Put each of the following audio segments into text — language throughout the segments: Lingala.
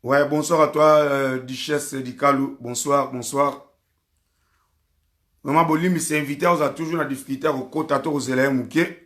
Ouais, bonsoir à toi, Duchesse Dikalou. Bonsoir, bonsoir. Maman Bolim s'est invité, on a toujours la difficulté au côté à aux élèves mouqués.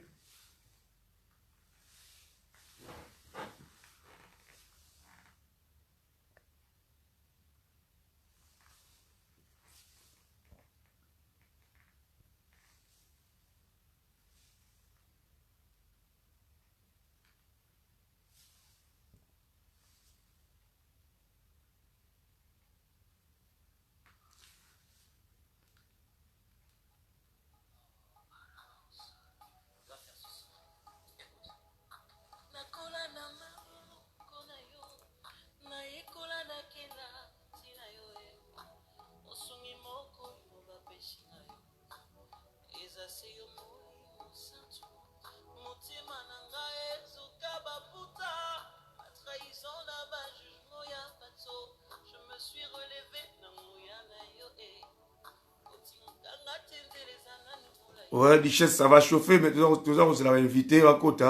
Ouais, Duchesse, ça va chauffer, mais tout ça, on se l'avait invité à côté.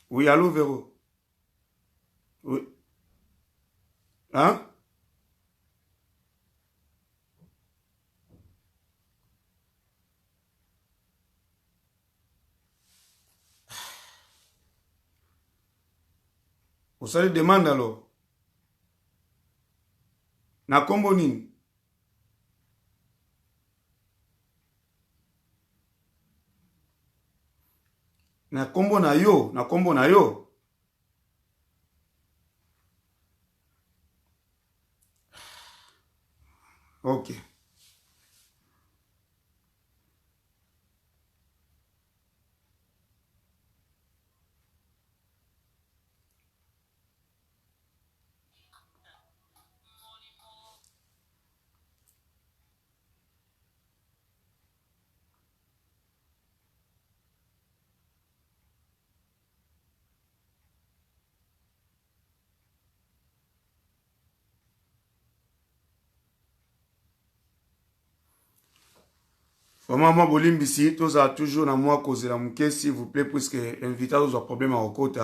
Oui, allô, Véro. Oui. Hein? On se demande alors. Na kombo nini? Na kombo na yo, na kombo na yo. Ok. Maman Bolim ici, tous a toujours na moi cause la mouquet, s'il vous plaît, puisque invité aux problèmes à côté.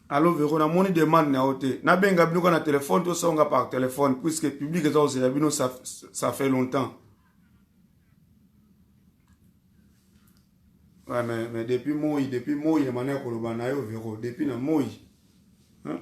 Allo Véro, na moni demande na ote. Na benga bino na téléphone, tout ça on par téléphone, puisque public est aussi la bino, ça fait longtemps. Ouais, mais depuis moi, il y a manière qu'on le banaille au Véro. Depuis na moi. Hein?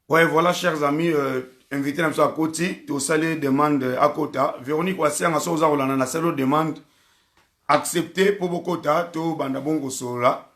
Ouais, voilà, chers amis, invités à côté, tout ça les demandes à Kota. Véronique Wassiang a sauza Rolanda, na selo demande acceptée pour Bokota, to Bandabongo Sola.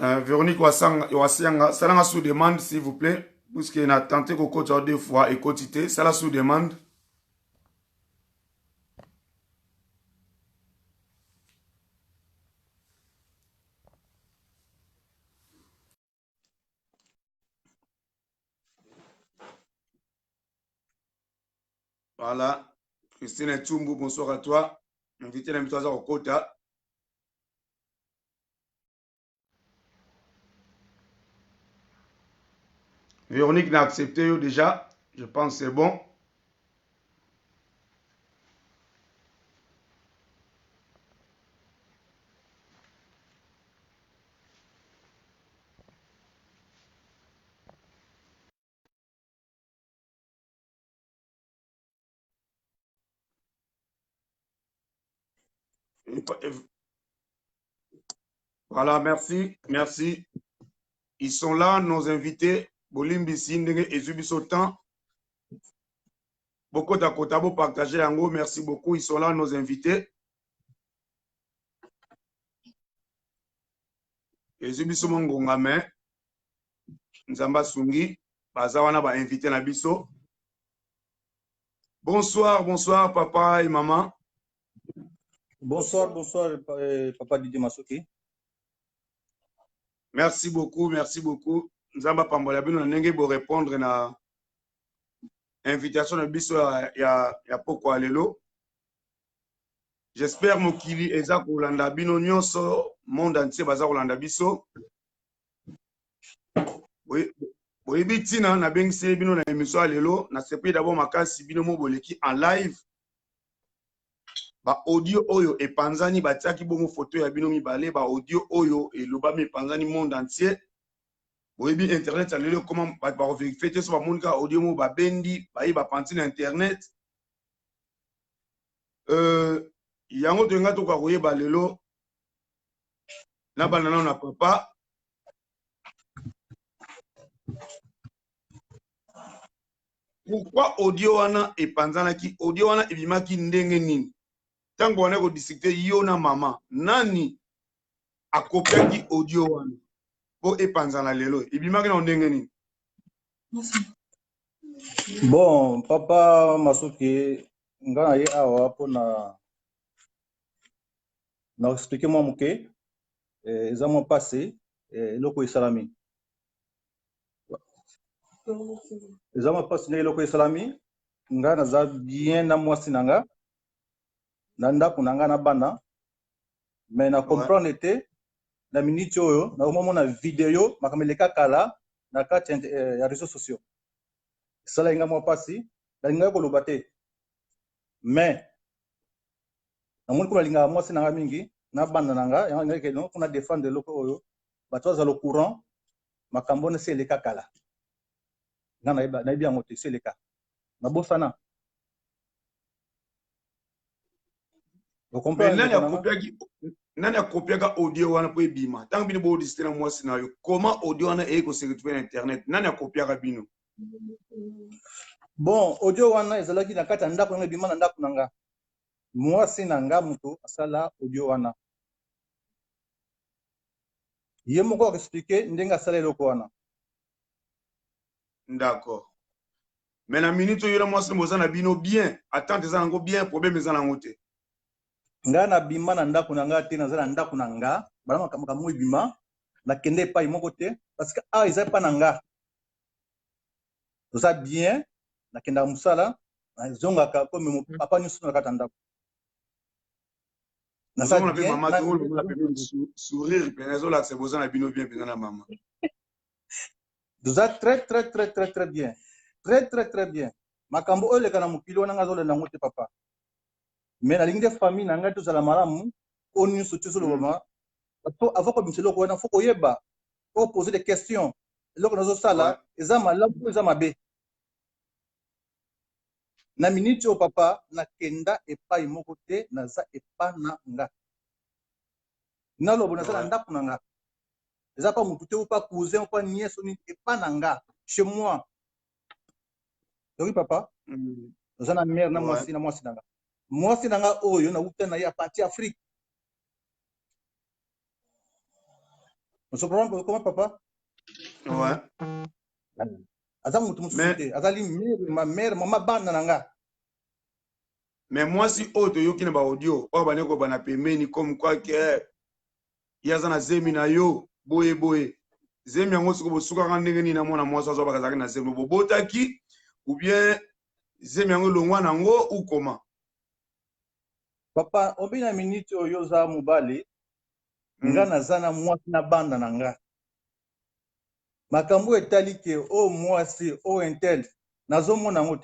Véronique Wassiang, ça la sous demande, s'il vous plaît, puisqu'il a tenté qu'on coach deux fois et quotité, ça la sous demande. Voilà. Christine Tsumbu, bonsoir à toi. Invité l'invité au quota. Véronique n'a accepté déjà. Je pense que c'est bon. Voilà, merci, merci. Ils sont là, nos invités. Bolimbi Sindenge et Zubiso Temps. Beaucoup d'Akotabo partagé en gros. Merci beaucoup. Ils sont là, nos invités. Et Zubiso Mongongame. Nzamba Sungi. Bazawana ba invité na biso. Bonsoir, bonsoir, papa et maman. Bonsoir, bonsoir, papa Didier Masuki. Merci beaucoup, merci beaucoup. Nzamba Pambola Bino Nenge pour répondre na invitation de biso ya poko alelo. J'espère mokili eza kolanda bino nyonso monde entier baza kolanda biso. Oui, bitina na bengisi bino na émission alelo na sepi d'abord makasi bino mo boleki en live. Ba audio oyo epanzani batiaki bongo photo ya bino mibale ba audio oyo elobami epanzani monde entier. Oui, bien internet alelo comment ba vérifier te so ba monika audio mo ba bendi ba yi ba panti na internet. Yango tenga to kwa koyeba lelo na banana na papa. Pourquoi audio wana epanzanaki audio wana ebimaki ndenge nini? Tango wana ko discuter yo na mama nani akopiaki audio wana po epanzana lelo ebimaki na ndenge nini? Bon, papa Masuki, nga ye awa po na expliquer moi muke eza mo passé eloko esalami. Eza mo passé eloko esalami nga naza bien na mwasi nanga na ndako nanga na bana mais na comprendre te na minute oyo na omona video makameleka kala na kati ya réseaux sociaux. Sala inga mo passé dalinga ko loba te mais namoni ko linga mwasi nanga mingi na banda nanga yango ngeke no kuna défendre loko oyo bato za le courant makambo ne seleka kala nga na ibi yango te seleka na bosana. Vous comprenez? Nani akopiaka audio wana po ebima tango bino bo discuter na mwasi na yo comment audio wana eko se retrouver na internet nani akopiaka bino? Bon, audio wana ezalaki na kati ya ndako nanga ebima na ndako nanga mwasi nanga mutu asala audio wana ye moko akexplique ndenge asala eloko wana. D'accord. Mais na minute oyo na mwasi moza na bino bien attente eza nango bien problème eza nango te. Nga na bima na ndako nanga te naza na ndako nanga bala makambo ebima nakende epai moko te parce que a eza epai na nga toza bien nakendaka mosala nazongaka comme papa nyonso na kati ya ndako naza bien sourire pe nazolakisa boza na bino bien mpenza na mama. toza très bien très bien makambo oyo eleka na mokili wana nga azolanda yango te papa mais nalingi te famille na ngai tozala malamu oyo nyonso ti ozolobama avant kobimisa eloko wana fo koyeba fo poser des questions eloko nazosala eza malamu eza mabe. Na minute oyo papa nakenda epai moko te naza epai na nga nalobo naza na ndako na nga eza pa motu te ou pa cousin ou pa nièce ou epai na nga chez moi. Oui papa naza na mère na mwasi na mwasi na nga mwasi na nga oyo nauta na ye a partir Afrique. On se comprend comment papa? Ouais. Aza mutu mususu te azali ma mère mama bana na nga. Mais mwasi oyo toyoki na ba audio oyo bane ko bana pembeni comme quoi que yaza na zemi na yo boye zemi yango siko bosukaka ndenge nini na mwana mwasi azo bakazaki na zemi bobotaki ou bien zemi yango longwa nango ou comment? Papa obi na minute oyo za mobali nga naza na mwasi na banda na nga makambo etali ke o mwasi o intel nazomona yango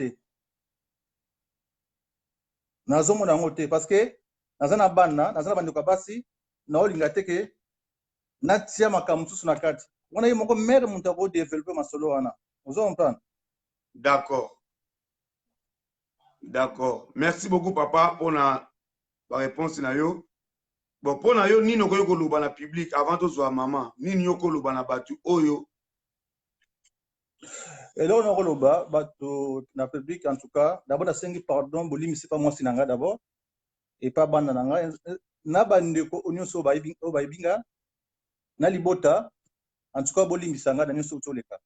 te parce que naza na banda naza na bandeko basi naolinga te ke natia makambo mosusu na kati wana ye moko mere moto akodevelope masolo wana ozo comprendre? D'accord merci beaucoup papa pour la réponse na yo. Bon, pour na yo nini okoki koloba na public avant tozwa mama nini yo koloba na batu oyo. Et là, on a roloba, na public, en tout cas, d'abord, nasengi pardon, bolimi, c'est pas moi, sinanga d'abord, et pas banananga, na bandeko, onyo so baibinga, na libota, en tout cas, bolimi, sanga, na nyoso utoleka.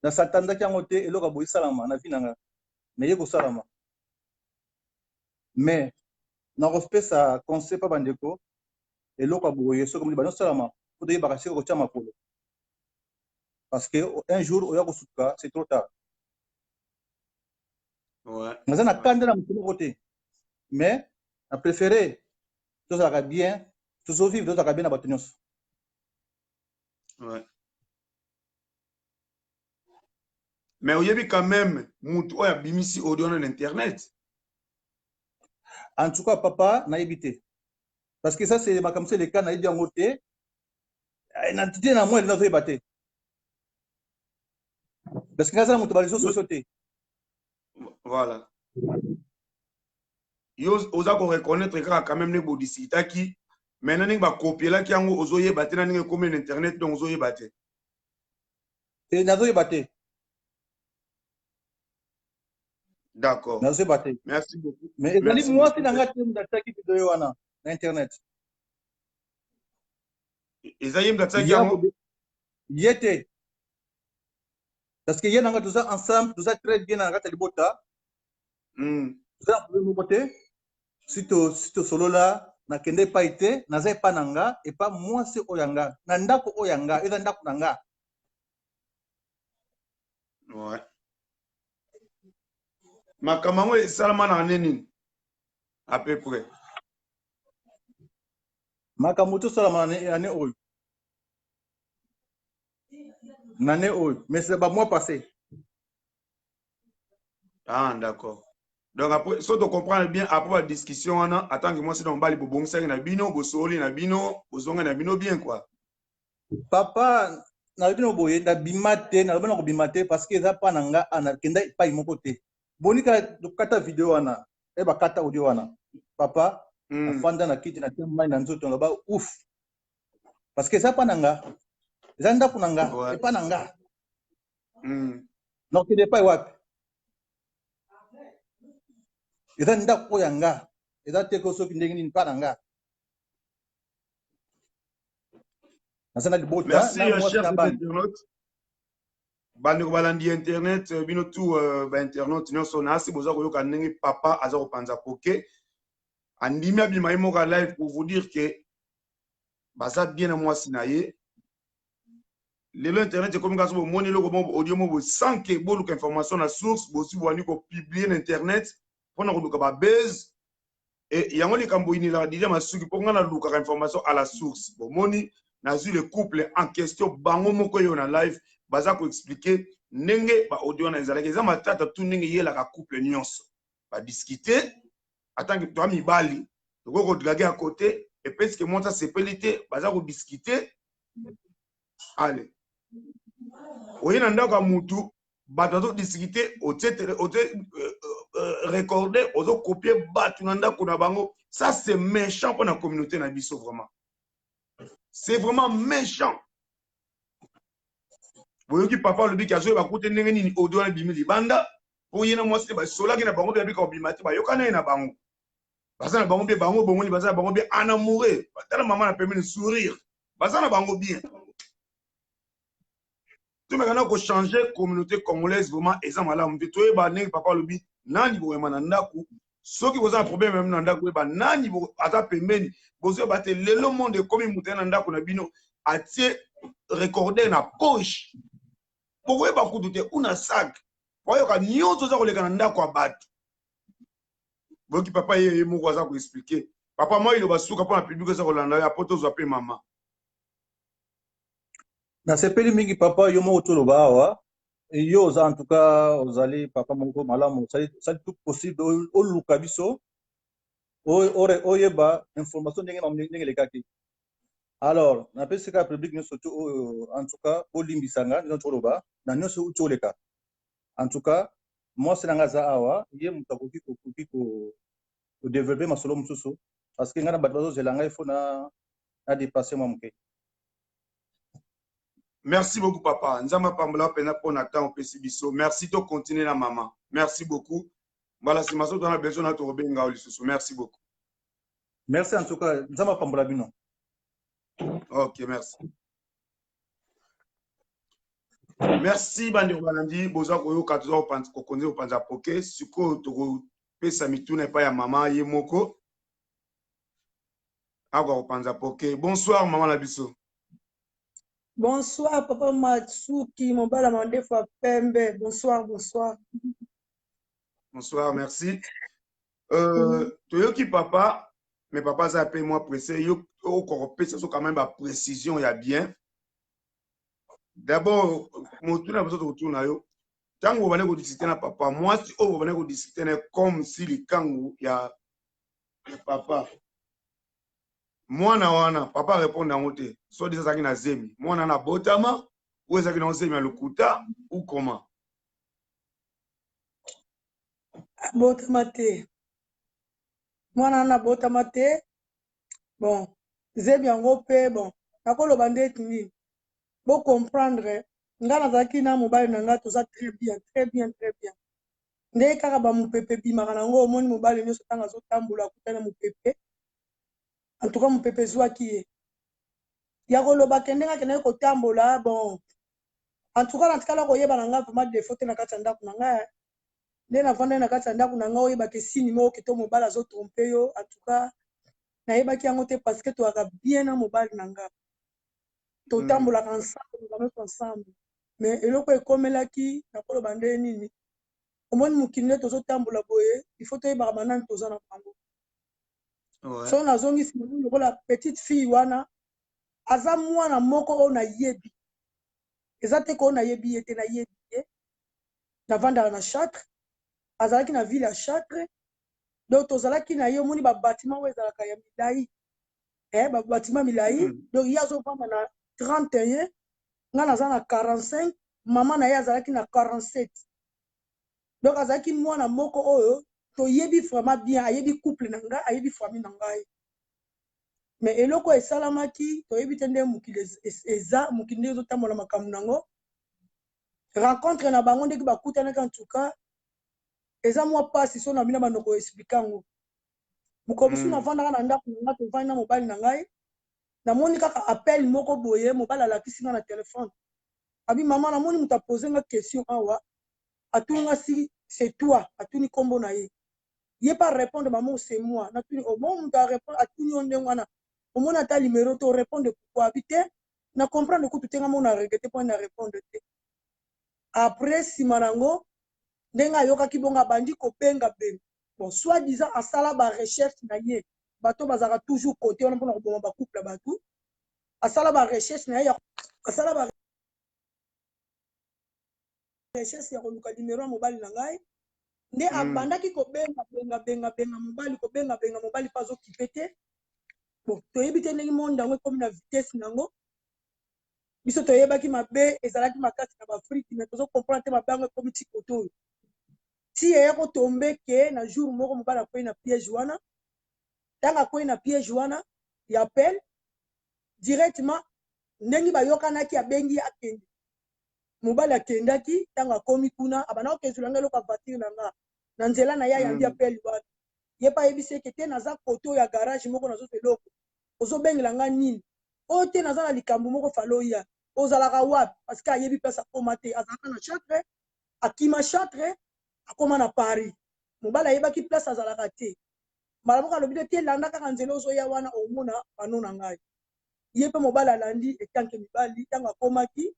Na satanda ki angote, eloka boyi salama, na vinanga, na yeko salama. Mais, na respect sa conseil pas bandeko, eloka boyi, so comme libano salama, pour de bakasi ko tia makolo. Parce que un jour, oya ko suka, c'est trop tard. Ouais. Naza na kanda na mutino côté. Mais, on a préféré, tout ça va bien, tout ça vivre, tout ça va bien à Batunios. Ouais. Mais il y a quand même, moutou a bimisi audio dans l'internet. En tout cas, papa n'a évité. Parce que ça, c'est comme ça, les cas n'a bien voté. Il n'a pas de moi, il n'a pas battu. Parce que ça, on a sauté. Voilà. Yo, oza ko reconnaître quand même les bodisita qui maintenant ni ba copier là qui ango ozoye battu na ninge comme l'internet donc ozoye battu. Et n'a pas battu. D'accord. N'a pas battu. Merci beaucoup. Mais moi, si n'a pas d'attaque vidéo na internet. Ezayim d'attaque yango. Yete. Parce que y a tout ça ensemble, tout ça très bien dans la bota. Tout ça pour nous côté. Si tu solo là, na kende pa ite, na zai pa nanga, et pas moi c'est oyanga. Na ndako oyanga, et ndako nanga. Ouais. Makamango e salama na nini? À peu près. Makamuto salama na ne oyo. Nane oyo. Mais c'est pas moi passé. Ah, d'accord. Donc après, si tu comprends bien, après la discussion, attends que moi c'est dans le bal, bon, c'est na bino, bosoli na bino, bosonga na bino bien quoi. Papa, na bino boye, na bimate, na bino bimate, parce que ça pas nanga, ana kenda pa imo côté. Bonika do kata vidéo wana, e ba kata audio wana. Papa, afanda na kiti na temba na nzoto ngaba ouf. Parce que ça pas nanga. Zanda kunanga, Ouais. e pas nanga. Donc il est pas wapi. Eza ndako yanga. Eza teko soki ndenge nini pa nanga. Merci, chers internautes. Bandeko balandi internet, bino tout internaute nyonso na si boza koyoka ndenge papa aza kopanza poke. Andimi abima imoka live pour vous dire que baza bien à moi sinaye. Lelo internet est comme ça bo moni loko bon audio mo sans que bo luka information na source bo si wani ko publier na internet pona ko luka ba buzz et yango likambo inila déjà masuki ponga na luka information à la source. Bo moni na vu le couple en question bango moko yo na live baza ko expliquer nenge ba audio na ezalaki za matata tout nenge yela ka couple nyonso ba discuter attends que toi mibali toko ko draguer à côté et parce que monta sepelité baza ko discuter allez oye na ndako ya mutu bato azo discuter ote recorder ozo copier bato na ndako na bango ça c'est méchant pour la communauté na biso vraiment c'est vraiment méchant boyoki papa lobi ki azoyeba kute ndenge nini audio na bimi libanda po ye na mwasi te basolaki na bango mpe babika kobima te bayokana ye na bango baza na bango mpe bango bongoni baza na bango mpe en amoureux batala mama na pembeni sourire baza na bango bien tout maintenant ko changer communauté congolaise vraiment eza malamu mpe toyeba ndenge papa lobi nani boyema na ndako soki boza na problème même na ndako oyeba nani aza pembeni bozoyeba te lelo monde ekomi moto na ndako na bino atie recorder na poche bokoyeba kutu te una sac oyoka nyonso oza koleka na ndako ya bato boyoki papa ye moko aza koexplike papa moi iloba suka mpo na publike eza kolanda yo apo tozwa mpe mama nasepeli mingi papa yo moko toloba awa yo oza en tout cas ozali papa moko malamu osali tout possible oluka biso oyeba information ndenge elekaki alors napesi kaka public nyonso to oyo en tout cas bolimbisanga nyonso toloba na nyonso uti oleka en tout cas mwasi nanga aza awa ye moto akoki développer ma solo mususu parce que ngana bato zelanga il faut na dépasser moi mke. Merci beaucoup papa. Nzamba pambala pena pour Nathan au Pesibiso. Merci de continuer la maman. Merci beaucoup. Voilà, c'est ma soeur dans la besoin de Robenga au Lissoso. Merci beaucoup. Merci en tout cas. Nzamba pambala bino. Ok, merci. Merci Bandir Balandi. Boza koyo katuza kokonze opanza poke. Suko toko pesa mituna pa ya maman yemoko. Agwa opanza poke. Bonsoir maman Labiso. Bonsoir, papa Matsuki, mon bal à mon fois Pembe. Bonsoir, bonsoir. Bonsoir, merci. Toyoki papa, mais papa ça appelle moi pressé. Yo ça quand même la précision, il y a bien. D'abord, mon tour a besoin de retourner yo. Tant que vous venez discuter na papa, moi si vous venez discuter comme si le kangu ya papa. Moi na wana, papa répond dans côté. Soit disant ça qui na zemi. Moi na botama, ou ça qui na zemi à lukuta ou comment? Botamate. Moi na botamate. Bon, zemi yango pe bon. Nakolo bande tini. Bon comprendre. Ngana zaki na mobile na nga tout ça très bien, très bien, très bien. Ndé kaka ba mupepe bimaka nango omoni mobile nyoso tanga zo tambola kutana mupepe. En tout cas mupepe zwa ki ye. Ya koloba kendenga kendenga ko tambola bon. En tout cas, natikala koyeba na nga vraiment défaut te na kati ya ndako na nga. Nde navanda na kati ya ndako na nga oyebaki sini moko ke to mobali azotrompe yo. En tout cas, nayebaki yango te parce que toyaka bien na mobali na nga. Totambolaka ensemble. Mais eloko ekomelaki nakoloba nde nini. Omoni mokili nde tozotambola boye, il faut toyebaka banani toza na bango. So nazongisi lokola petite fille wana aza mwana moko oyo nayebi. Eza te ko nayebi ye te nayebi ye. Navandaka na Châtre, azalaki na ville ya Châtre. Donc tozalaki na ye omoni ba bâtiment oyo ezalaka ya milai. Ba bâtiment milai. Donc ye azovanda na 31, nga naza na 45, mama na ye azalaki na 47. Donc azalaki mwana moko oyo toyebi vraiment bien, ayebi couple na nga, ayebi famille na ngai. Mais eloko esalamaki toyebi te nde mokili eza mokili nde ezotambola makambo nango. Rencontre na bango ndeki bakutanaki en tout cas eza mwa pasi so na bino bandoko explique yango. Moko biso navandaka na ndako na nga tovandi na mobali na ngai. Namoni kaka appel moko boye mobali alakisi nga na téléphone. Abi mama namoni mutu apose nga question awa. Atuni nga si c'est toi, atuni kombo na ye. Ye pas répondre maman c'est moi. Natuni au bon mutu a répondre atuni onde ngwana. Omoni ata numéro to répondre pourquoi habiter. Na comprendre que tout est ngamo na regretter pour na répondre te. Après simanango ndenga yokaki bonga bandi ko benga benga. Bon, soit disant à sala ba recherche na ye. Bato bazaka toujours côté on pona ko ba couple bato. À sala ba recherche na ye. À sala ba recherche ya ko luka numéro mobile na ngai. Nde abandaki ko benga mobile ko benga mobile pas occupé. Bon, toyebi te ndenge monde yango comme na vitesse nango. Biso toyebaki mabe ezalaki makasi na ba Afrique mais tozo comprendre te mabango comme ti koto. Si eye ko tombe ke na jour moko mobala ko na piège wana. Tanga ko na piège wana, il appelle directement ndenge bayokanaki abengi akende. Mobala akendaki tanga komi kuna abana okezulanga loka voiture nanga. Na nzela na ya yambi appel wana. Ye pa yebise ke te naza koto ya garage moko nazo eloko. Ozo bengela nga nini? O te naza na likambo moko faloya. Ozalaka wapi parce que ayebi pesa koma te azalaka na Châtre, akima Châtre, akoma na Paris. Mobala yebaki place azalaka te. Malamu kalobi te landa kaka nzela ozoya wana omona bano na ngai. Ye pe mobala landi etanke mibali tanga komaki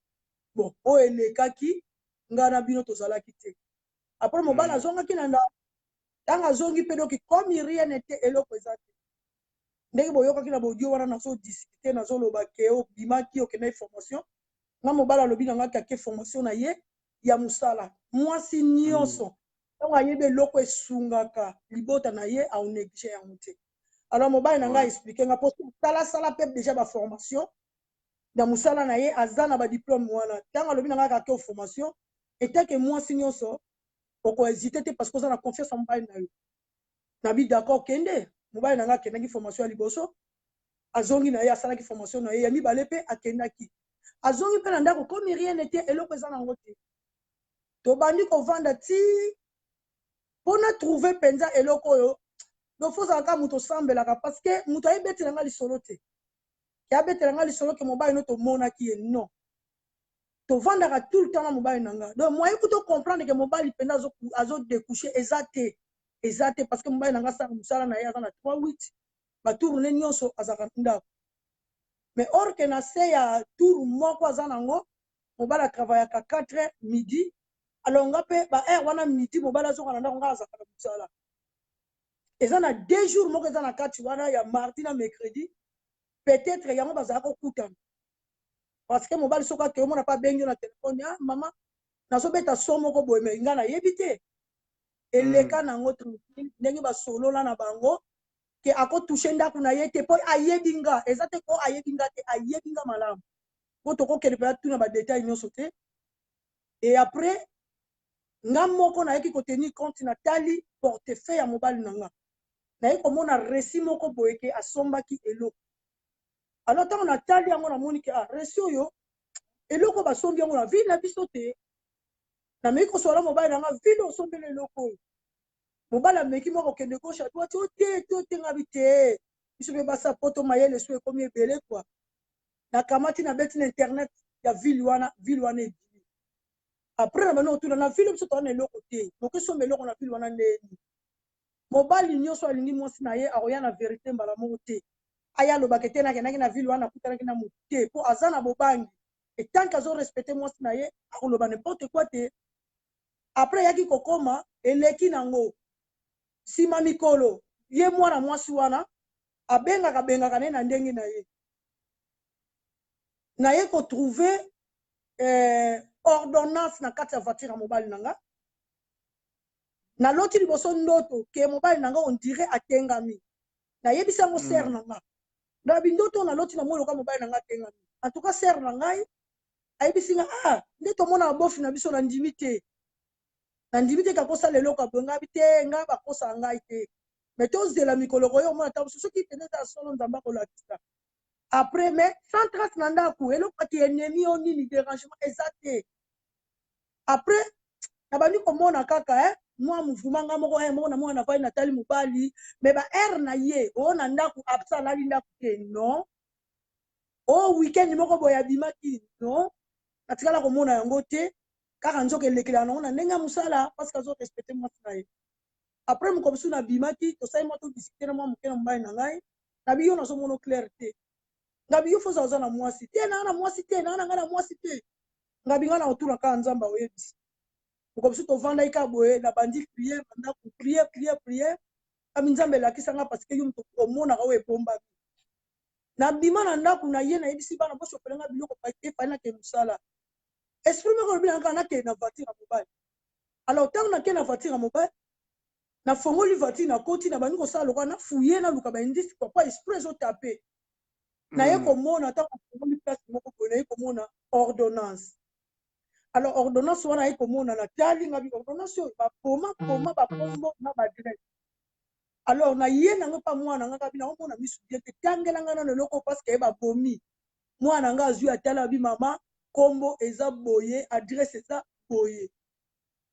bon o elekaki ngana bino tozalaki te. Après mobala zongaki na nda tanga zongi pe doki comme rien n'était eloko ezate. Ndenge boyokaki na bodio wana nazo discuter nazo loba ke o bimaki okena information. Nga mobala lobi na ngaki ake formation na ye ya musala. Mwasi nyonso. Donc ayebe loko esungaka libota na ye a négligé yango te. Alors mobile nanga expliquer nga parce que sala pe déjà ba formation dans musala na ye azana ba diplôme wana. Tanga lobi nanga ka formation et tant que mwasi nyonso oko hésiter te parce que ça na confiance en mobile na yo. nabi d'accord kende mobali nanga akendaki formation ya liboso azongi na ye asalaki formation na ye ya mibale mpe akendaki azongi mpe na ndako komi rien n'était eloko eza nango te tobandi kovanda ti mpona trouve mpenza eloko oyo dofo ozalaka moto osambelaka parce que moto ayebetelanga lisolo te ke abetelanga lisolo ke mobali no tomonaki ye non tovandaka tout le temps na mobali nanga donc moye kuta comprendre ke mobali mpenza azodécouche eza te parce que mobali nanga asala mosala na ye aza na 3-8 batourne nyonso azalaka ndako mais or ke na se ya tour moko aza nango mobali atravaillaka 4 heures midi alors nga mpe baheure wana midi mobali azoka na ndako nga azalaka na mosala eza na 2 jours moko eza na kati wana ya mardi na mercredi peut-être yango bazalaka kokutana parce que mobali soki akei omona mpe abengi yo na telefone ah mama nazobeta so moko boye me nga nayebi te eleka nango tranquille ndenge basolola na bango ke akotouche ndako na ye te mpo ayebi nga eza te ko ayebi nga te ayebi nga malamu po tokokende mpe atuna badetail nyonso te et après nga moko nayeki kotenir compte natali portefeuille ya mobali na nga naye komona resi moko boye ke asombaki eloko alors ntango natali yango namoni ke resi oyo eloko basombi yango na ville na biso te nameki kosola mobali na nga ville osombela eloko oyo mobali ameki moko okende gauche à droite te ngabi te biso mpe basa poto mayele so ekomi ebele kwa nakamati nabeti na internet ya ville wana ebimi après na bano otuna na ville biso toza na eloko te okesomba eloko na ville wana ndeni mobali nyonso alingi mwasi na ye akoya na verité mbala moko te aya alobaka te nakendaki na ville wana akutanaki na motu te mpo aza na bobangi etanke azorespecte mwasi na ye akoloba n'importe quoi te après yaki kokoma eleki nango nsima mikolo ye mwana mwasi wana abengaka ne na ndenge na ye kotrouve ordonnance na kati ya voiture ya mobali nanga naloti liboso ndoto ke mobali nanga on dirait atengami nayebisi yango ser na nga na bindoto naloti na moloka mobali nanga atengami en tout cas ser na ngai ayebisi nga nde tomona babofi na biso nandimi te kakosala eloko abongabi te nga bakosa ngai te mais tozela mikolo koyo omona ta soki pene eza solo nzambe akolakisa après mais sans trace na ndako eloko ati ennemi o nini dérangement eza te après nabandi komona kaka mwa mouvement nga moko moko na mwana navai natali mobali mais baheure na ye oyo na ndako asalali ndako te non o weekend moko boye abimaki non natikala komona yango te kaka nzoka elekelaka nango na ndenge ya mosala parce que azorespecte mwasi na ye après moko mosusu nabimaki tosali mwa todiscute na mwa moke na mobali na ngai nabi yo nazomona clair te ngabi yo foza oza na mwasi te naa na mwasi te naa na ngai na mwasi te ngabi ngai na otuna kaka nzambe oyebisi moko mosusu tovandaki kaka boye na bandi priere bandako priere abi nzambe elakisanga parce que yo moto omonaka oyo ebombami nabima na ndako na ye nayebisi bana bosopelenga biloko efali nakende mosala esprit moko olobi nanga nakende na voiture ya mobali alors ntango nakende na voiture ya mobali nafongoli voiture nakoti na bandi kosala lokola nafuye naluka baindisi papa esprit ezotape naye komona ntango nafongoli place moko boye naye komona ordonnance alors ordonnance wana naye komona natali ngabi ordonnance oyo bapoma bakombo na badresse alors naye nango mpa mwana nga kabi naomona misu bien te tangelanga nano eloko parce que ye babomi mwana nga azwi atala abi mama kombo eza boye adresse eza boye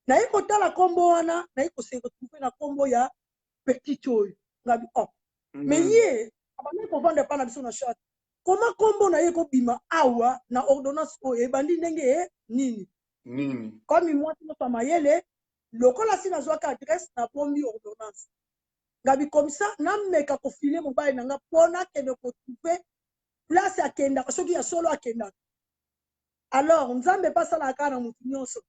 naye kotala kombo wana naye koseretrouve na kombo ya petit oyo ngabi mais ye abandi kovanda epa na biso na chate koma kombo na ye kobima awa na ordonnance oyo ebandi ndenge nini komi mwasi nyonso mayele lokola si nazwaka adresse na bombi ordonnance ngabi comme ça nameka kofile mobali na nga mpo nakende kotrouve place akendaka soki ya solo akendaka alors nzambe mpe asalaka kaka na motu nyonso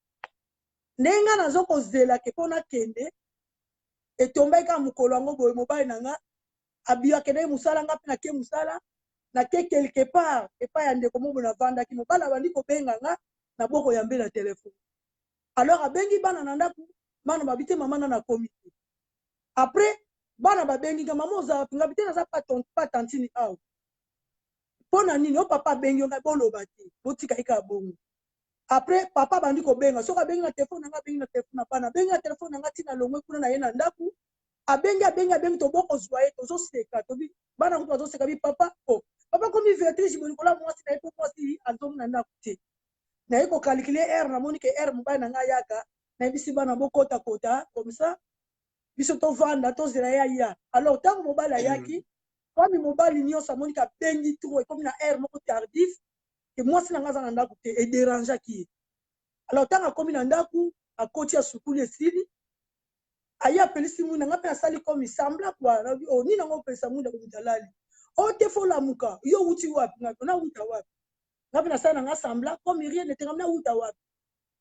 ndenge nazokozelake mpo nakende etombaki kaka mokolo yango boye mobali na nga akendaki mosala nga mpe nake mosala nake quelque part epai ya ndeko moko navandaki mobali abandi kobenga nga na boko ya mbe na telefone alors abengi bana na ndako bana babi te mama nana akomi te après bana babengi nga mama ozala ngabi te naza pa tantini awa mpo na nini o papa abengi yo ngai boloba te botikaki kaka bongo après papa bandi kobenga soki abengi na telefone nanga abengi na telefone na bana abengi na telefone nanga ntina longwe kuna na ye na ndako abengi to boko zoye to zo seka to bi bana ko to seka bi papa oh papa comme Béatrice mo ko la mwasi na ko mwasi azom na ndako te na ko calculer r na moni ke r mobali na nga yaka na bisi bana boko kota comme ça biso to vanda to zela ya alors tant mobali ayaki comme mobali nyonso moni ka bengi trop comme na r moko tardif que mwasi na nga za na ndako te et dérange ki alors tant comme na ndako akoti ya sukuli esili aya pelisi muna nga pe asali comme sembla quoi o ni nango pesa munda ko mutalali o te fo la muka yo uti wapi nga na uta wapi nga pe asali nga sembla comme rien ne te ngamna uta wapi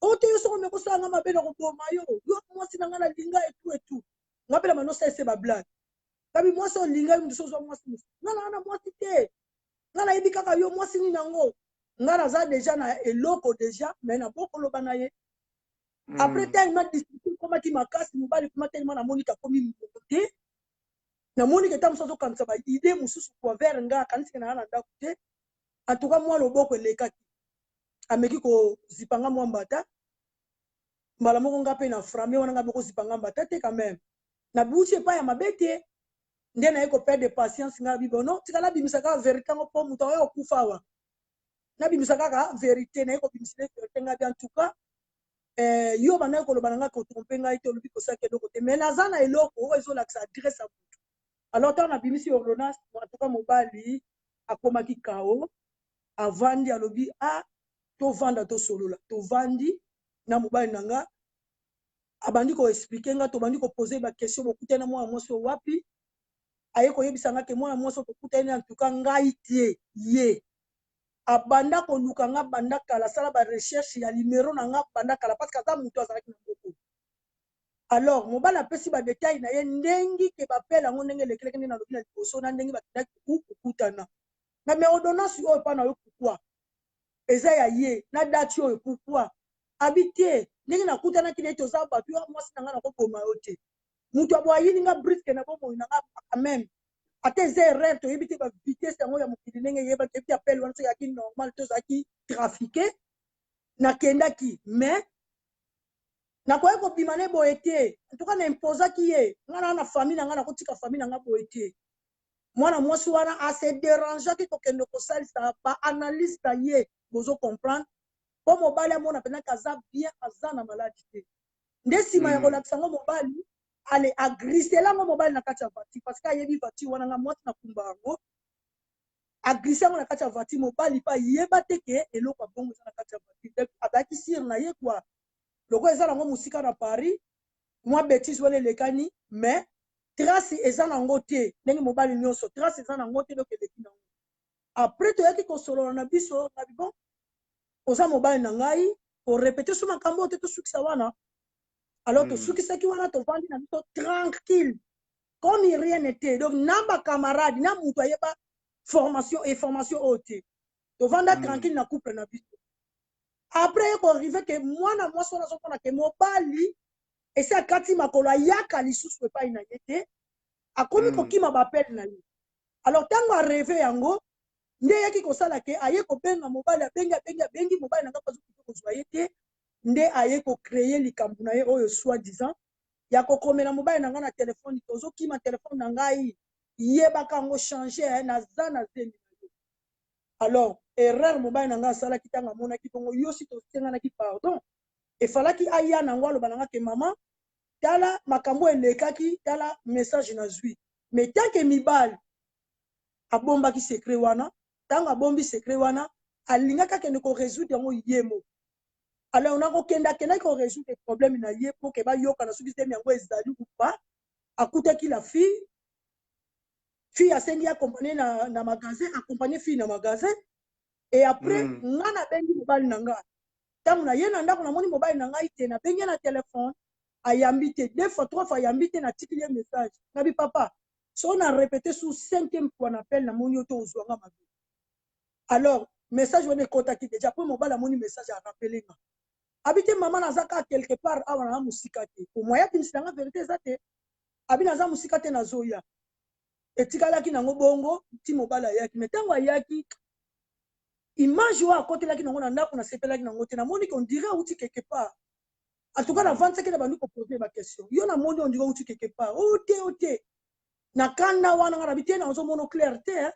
o te yo soko me ko sanga mabele ko boma yo mwasi na nga na linga et tout nga pe la mano sa ese ba blague kabi mwasi o linga mu so mwasi nga na mwasi te nga na yebi kaka yo mwasi ni nango nga na za déjà na eloko déjà mais na boko lo bana ye après tellement discuté comment qui makasi mobali comment tellement na monika komi muté na monika tam sozo kanisa ba idée mususu kwa vers nga kanisa na ndako te en tout cas moi loboko elekaki ameki ko zipanga mwa mbata mbala moko nga pe na frame wana nga boko zipanga mbata te quand même na buche pa ya mabete nde na eko perdre patience nga bibono tikala bimisaka vérité ngo po muto yo kufawa na bimisaka ka vérité na eko bimisile vérité nga en tout cas yo bana ko lobana nga ko tromper nga ite olobi ko sake doko te mais nazana eloko o ezo laksa adresse à mutu alors tant na bimisi ordonnance en tout cas mobali akomaki kao avandi alobi to vanda to solola to vandi na mobali nanga abandi ko expliquer nga to bandi ko poser ba question bokutana mwa moso wapi aye ko yebisa nga ke mwa moso to kutana en tout cas ngai tie ye abanda ko luka nga banda kala sala ba recherche ya numéro na nga banda kala parce que ata mutu azalaki na mboko alors mobala pesi ba détail na ye ndengi ke bapela ngo ndenge lekeleke na lobi na liboso na ndenge bakitaki kukutana na me ordonnance oyo pa na yo pourquoi eza ya ye na date oyo pourquoi habité ndenge nakutana kile toza bato yo mwasi na nga na koboma yo te mutu aboyini nga briske na bomoi na nga quand même ate ze erreur to yebite ba vitesse yango ya mokili ndenge yeba ke pia appel wana ya ki normal to zaki trafiqué na kendaki mais na koye ko bimane boete en tout cas na imposa ki ye ngana na famille nga na kotika famille nga boete mwana mwasi wana a se déranger ki to kendo ko salisa ba analyste ye bozo comprendre po mobali amona pena kaza bien aza na maladie te ndesima ya kolakisa ngo mobali ale agrisela ngo mobali na kati ya vati parce que ayebi vati wana nga mwasi na kumba yango agrisa ngo na kati ya vati mobali pa yeba te ke eloko abongo eza na kati ya vati abaki sire na ye kwa loko eza nango musika na Paris mwa bêtise wana elekani mais trace eza nango te ndenge mobali nyonso trace eza nango te donc eleki nango après toyaki kosolola na biso na bon oza mobali na ngai korepete so makambo te tosukisa wana alors tosukisaki wana tovandi na biso tranquille comme rien n'était donc na bacamarade na mutu ayeba formation oyo te tovanda tranquille na couple na biso après ekorive ke mwana mwasi wana azomona ke mobali esi akati makolo ayaka lisusu epai na ye te akomi kokima bapele na ye alors ntango areve yango nde eyaki kosala ke aye kobenga mobali abengi mobali na nga pazokuti kozwa ye te nde aye kocreye likambo na ye oyo soi disant ya kokomela mobali na nga na telefone tozokima telefone na ngai yebaka yango change naza na zemi na yo alors erreur mobali na nga asalaki ntango amonaki bongo yo si tosenganaki pardon efalaki aya nango aloba na nga ke mama tala makambo elekaki tala message na zwi mais tant que mibali abombaki secret wana ntango abombi secret wana alingaki akende korésoudre yango ye mo alors nakokendakendaki korésoudre problème na ye mpo ke bayokana soki temi yango ezali ou pas akutaki la fille asengi accompagné na magasin accompagné fille na magasin et après nga nabengi mobali na nga ntango na ye na ndako namoni mobali na ngai te nabengi na telefone ayambi te 2 fois 3 fois ayambi te natikili ye message nabi papa so na répété sous 5e fois na appel namoni yo to ozwanga mabe alors message wana ekotaki déjà po mobali amoni message arapele nga abi te mama naza kaka quelque part awa naza mosika te omoya abimisanga vérité eza te abi naza mosika te nazoya etikalaki nango bongo ti mobali ayaki mais ntango ayaki image oyo akotelaki nango na ndako nasepelaki nango te namoni qu'on dirait auti quelque part En tout cas, la vente, c'est que nous poser ma question. Il y a un monde on dit où tu quelque part. Ok. Na kanda wana ngana bitena ozo mono clarté hein.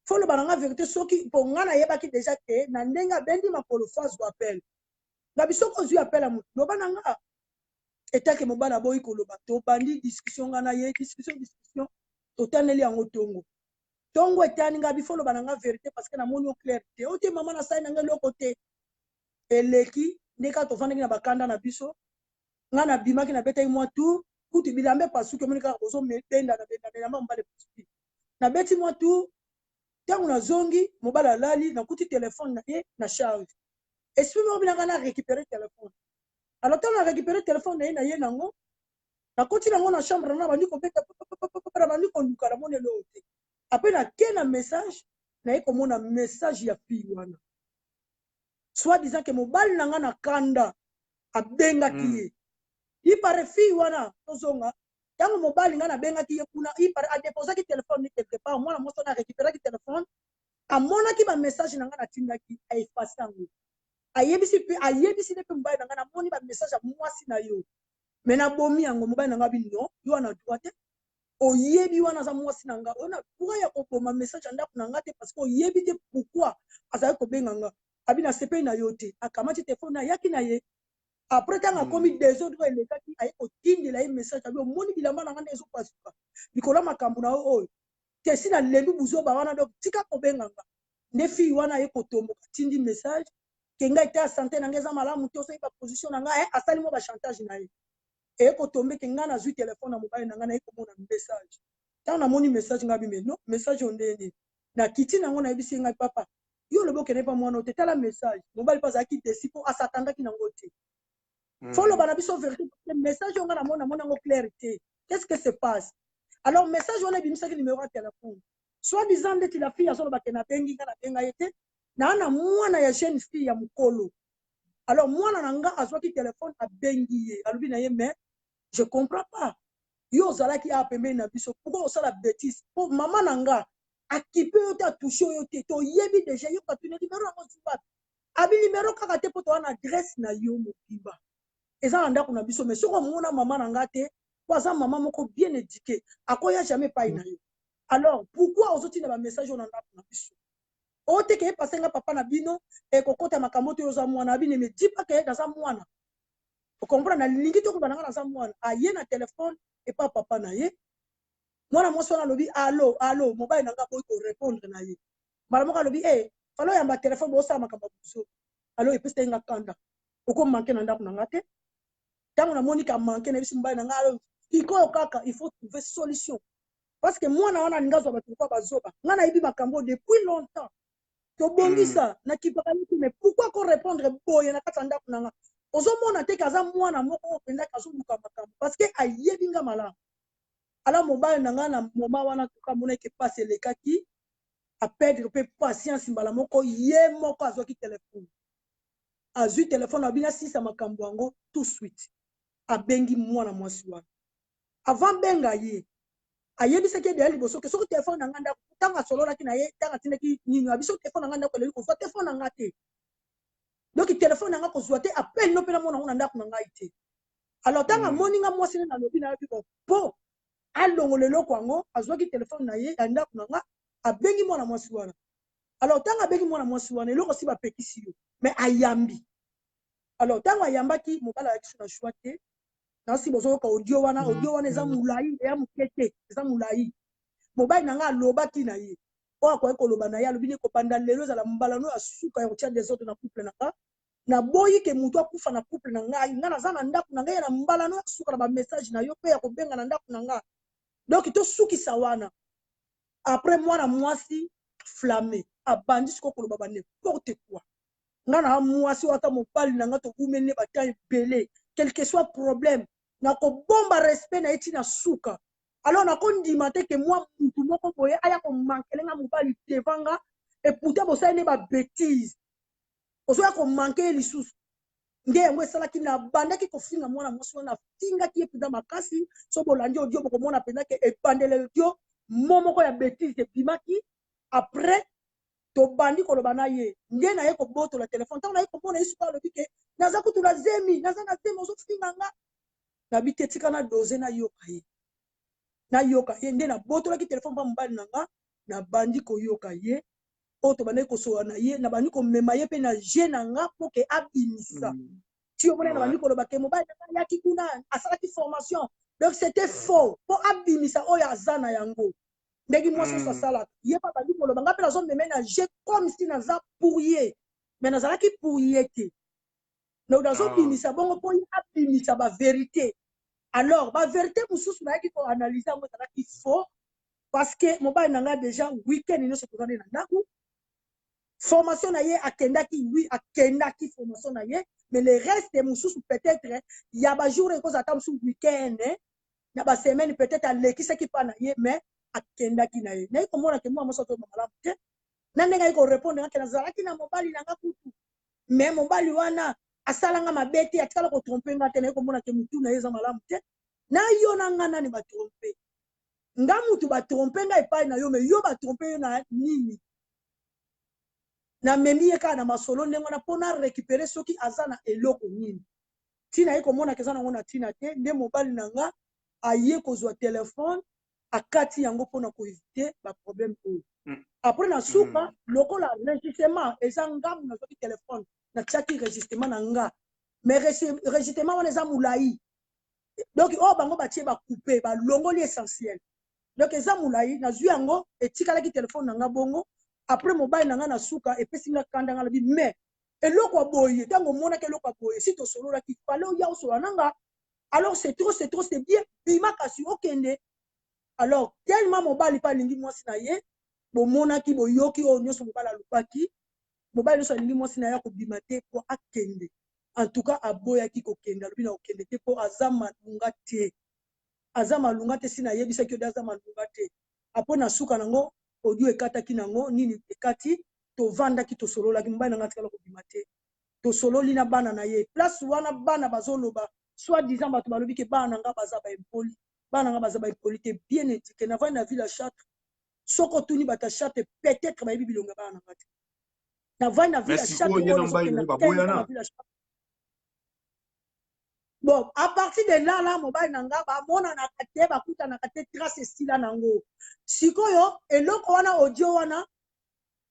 Faut le balanga vérité soki pour ngana yeba ki déjà que na ndenga bendi ma pour le phase d'appel. Na biso ko zu appel à mutu. No bananga eta ke mobana boy ko loba to bandi discussion ngana ye discussion totaneli yango tongo etani nga bifo lo bananga vérité parce que na moni clarté. Ok maman na sai nanga le côté eleki ndeka to fandi na bakanda na biso ngana bimaki na beta moi tout kutu bilambe pasu ke monika ozo metenda na benda na mbale pusi na beti moi tout tangu na zongi mobala lali na kuti téléphone na ye na charge esprit mo bilanga na récupérer téléphone alors tant na récupérer téléphone na ye nango na kuti nango na chambre na bandi ko beta papa bandi ko luka na mone lote après na kena message na ye ko mona message ya fille wana soit disant que mobile nanga na kanda abenga ki il paraît fille wana tozonga tango mobile nga na benga ki kuna il paraît a déposer ki téléphone quelque part moi na moto na récupérer ki téléphone a mona ki ba message nanga na tinda ki a effacer ngo ayebisi ne pe mobile nanga na moni ba message a mwasi na yo mais na bomi yango mobile nanga bino yo na droite oyebi wana za mwasi nanga ona pourquoi ya ko boma message anda kuna ngate parce que oyebi te pourquoi azali ko benga nga abina sepe na yo te akamati téléphone na yaki na ye après tant a commis des autres les gars qui aille au tindi la message abi moni bilamba na ngande ezo pasuka bikola makambu na o te sina lembi buzo ba wana donc tika ko benga nga ne fi wana ye ko tombo tindi message ke nga ita santé na ngeza malamu to so iba position na nga asali mo ba chantage na ye e ko tombe ke nga na zu téléphone na mobile na nga na ye ko mona message tant na moni message nga bi mais non message ondeni na kiti na ngona ebisi nga papa yo le boke ne pas moi no te tala message mobile pas aki desipo asatanda ki na ngote. Faut le banabiso vérité le message on a mon clarté. Qu'est-ce que se passe? Alors message on a bimisa ki numéro de téléphone. Soit disant que la fille a son bakena bengi kana benga yete na na mwana ya jeune fille ya mukolo. Alors mwana nanga azwa ki téléphone a bengi ye. Alubi na ye mais je comprends pas. Yo zala ki a pembe na biso. Pourquoi on ça la bêtise? Pour maman nanga akipe yo ta touché yo te to yebi déjà yo ka tune numéro na mo abi numéro kaka te poto na adresse na yo mokiba. Eza anda kuna biso mais soko mona maman nanga te kwa maman moko bien éduqué akoya jamais pas na yo alors pourquoi ozoti na ba message on anda kuna biso o te ke passer nga papa na bino e kokota makambo te oza mwana abi ne me dit pas que dans mwana o comprendre na lingi to ko bananga dans mwana aye na téléphone et pas papa na ye mwana moso na lobi allo mobile nanga ko répondre na ye mala moko lobi falo ya ma téléphone bo sa makambo biso allo e peste nga kanda o ko manquer na ndako nanga te. Tant on a Monica manqué, il faut trouver solution. Parce que moi, on a un gaz depuis longtemps. Tu bongi ça, mais pourquoi qu'on répondre boy na katanda kunanga? Ozo mona te kaza mwana moko penda kazo muka makambo parce que ayebinga mala. Ala mobile nanga na moma wana tuka mona ke passe les kaki a perdre peu patience mbala moko ye moko azo ki téléphone. Azu téléphone abina si sa makambo yango tout de suite. Abengi mwana mwasi wana avant benga ye ayebisa ke de liboso ke soko téléphone na nganda tanga solola ki na ye tanga tineki nini abiso téléphone na nganda ko leli ko fa téléphone na ngate donc téléphone na ngako zwa te appel no pena mona ngona ndako na ngai te alors tanga moninga mwasi na lobi na bi po alongo lelo kwango azwa ki téléphone na ye ndako na nga abengi mwana mwasi wana alors tanga abengi mwana mwasi wana eloko si ba pekisi yo mais ayambi alors tanga ayambaki mobala ya kisu na choix te. Nasi bozo ka audio wana eza mulai ya mukete eza mulai mobile nanga loba kina ye o ko ko loba na ya lobini ko panda lelo za la mbalano ya suka ya kotia des autres na couple nanga na boyi ke mutu akufa na couple nanga ngana za na ndako nanga ya mbalano ya suka na ba message na yo pe ya ko benga na ndako nanga donc to suki sawana après moi na mwasi flammé abandi ko loba ba n'importe quoi ngana mwasi wata mobali nanga to kumene ba temps belé quel que soit problème na ko bomba respect na eti na suka alors na ko ndima te que moi mutu moko boye aya ko manquer nga mobali devanga et pourtant bo ça ne ba bêtise ozo ya ko manquer lisusu nge yango esala ki na banda ki ko finga mwana moso na finga ki epida makasi so bolandi audio boko mona penda ke ebandele audio momoko ya bêtise epimaki après tobandi koloba na ye nde na ye kobotola telefone ntango na ye komona ye suka alobi ke naza kutu na zemi naza na zemi ozofinga nga nabi te tika na doze nayoka ye nde nabotolaki telefone mpa mobali na nga nabandi koyoka ye oyo tobandaki kosola na ye nabandi komema ye mpe na je na nga mpo ke abimisa ti omona nabandi koloba ke mobali na nga ayaki kuna asalaki formation donc c'était faux mpo abimisa oyo aza na yango ndenge mwasi nyonso asalaka ye mpe abandi koloba nga mpe nazomeme na je comme si naza pour ye mais nazalaki pour ye te donc nazobimisa bongo mpo ye abimisa bavérité alors bavérité mosusu nayaki koanalyse yango ezalaki faux parce que mobali na nga déjà week-end nyonso tozali na ndako formation na ye akendaki oui akendaki formation na ye mais le reste mosusu peut-être ya bajour ekozala ata mosusu week-end na basemaine peut-être alekisaki mpa na ye mais akendaki na ye naye komona ke mwa moso toyeba malamu te na ndenge ayi korépondre ngake nazalaki na mobali na nga kutu mais mobali wana asalanga mabe te atikala kotrompe nga te naye komona ke mutu na ye eza malamu te na yo na nga nani batrompe nga mutu batrompe nga epai na yo mais yo batrompe yo na nini na memi ye kaka na masolo ndenge wana mpona récupérer soki aza na eloko nini ntina ye komona keza nango na ntina te nde mobali na nga aye kozwa telefone akati yango mpona koevite baproblème oyo après na suka lokola registrement eza ngamu nazwaki telefone natiaki registrement na nga mais registrement wana eza molai donc oyo bango batie bakoupe balongoli essentiel donc eza molai nazwi yango etikalaki telefone na nga bongo après mobali na nga na suka epesi nga kanda nga lobi mais eloko ya boye ntango omonaki eloko ya boye si tosololaki fale oya osolola na nga alors c'est trop c'est bien bima kasi okende alors tellement mobali mpe alingi mwasi na ye bomonaki boyoki oyo nyonso mobali alobaki mobali nyonso alingi mwasi na ye akobima te mpo akende en tout cas aboyaki kokende alobi na kokende te mpo aza malunga te si nayebisaki ode aza malunga te apo na suka nango audio ekataki nango nini ekati tovandaki tosololaki mobali na nga atikala kobima te tosololi na bana na ye place wana bana bazoloba soit disant bato balobi ke bana nga baza baimpoli bana nga baza baimpoli te bien éduqué navandi na ville ya chatre soko otuni bato ya chatre peut-être bayebi bilongo bana na nga te navandi na ville ya chatre oyo nazokenda kenda na ville ya chatre bon à partir de là mobali na nga bamonanaka te bakutanaka te trace esila nango sikoyo eloko wana audio wana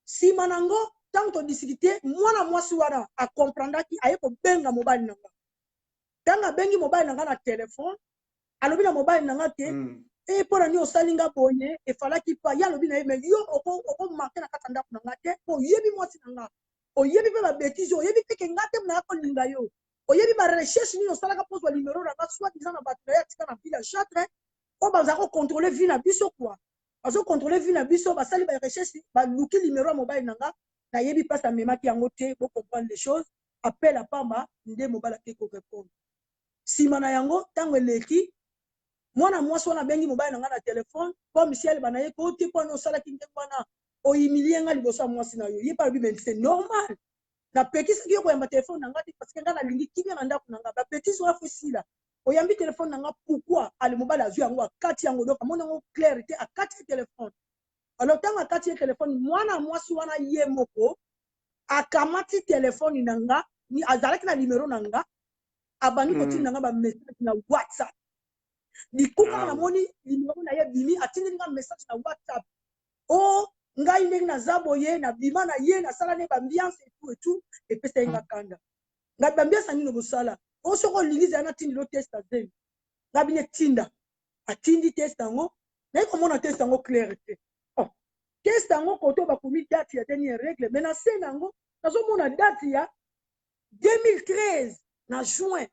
nsima nango ntango todiskute mwana mwasi wana akomprendaki aye kobenga mobali na nga ntango abengi mobali na nga na telefone alobi na mobali na nga te mpo na nini osali nga boye efalaki pa ye alobi na ye mais yo okomarke na kati ya ndako na nga te mpo oyebi mwasi na nga oyebi mpe babétise oyebi teke nga te mona ya kolinga yo oyebi barecherche nini osalaka mpozwa numero na nga soit disant na bato na ye atika na ville ya chatre oyo bazala kocontrôle vie na biso kua bazocontrôle vie na biso basali barecherche baluki numero ya mobali na nga nayebi mpasi amemaki yango te bocomprendre les choses appel apamba nde mobali ake korépondre nsima na yango ntango eleki mwana mwasi wana abengi mobali na nga na telefone mpo misiel bana ye ko te mpona osalaki ndenge wana oyimilie nga liboso ya mwasi na yo ye mpe alobi mais c'est normal napekisaki yo koyamba telefone na nga te parce que nga nalingi kimia na ndako na nga bapetise wana fo esila oyambi telefone na nga pourquoi ale mobali azwi yango akati yango donc amoni yango clair te akati ye telefone alors ntango akati ye telefone mwana mwasi wana ye moko akamati telefone na nga azalaki na numero na nga abandi kotinda nga bamessage na whatsapp likuka namoni numero na ye bimi atindeli nga message na whatsapp o ngai ndenge naza boye na bima na ye nasala ne bambiance etout epesa ye nga kanda ngai bambiance nini bosala o soko olingi zala natindi lo testa zemi ngai bine tinda atindi testa yango naye komona testa yango claire te testa yango koto bakomi date ya dernier règle mais na se nango nazomona date ya 2013 na juin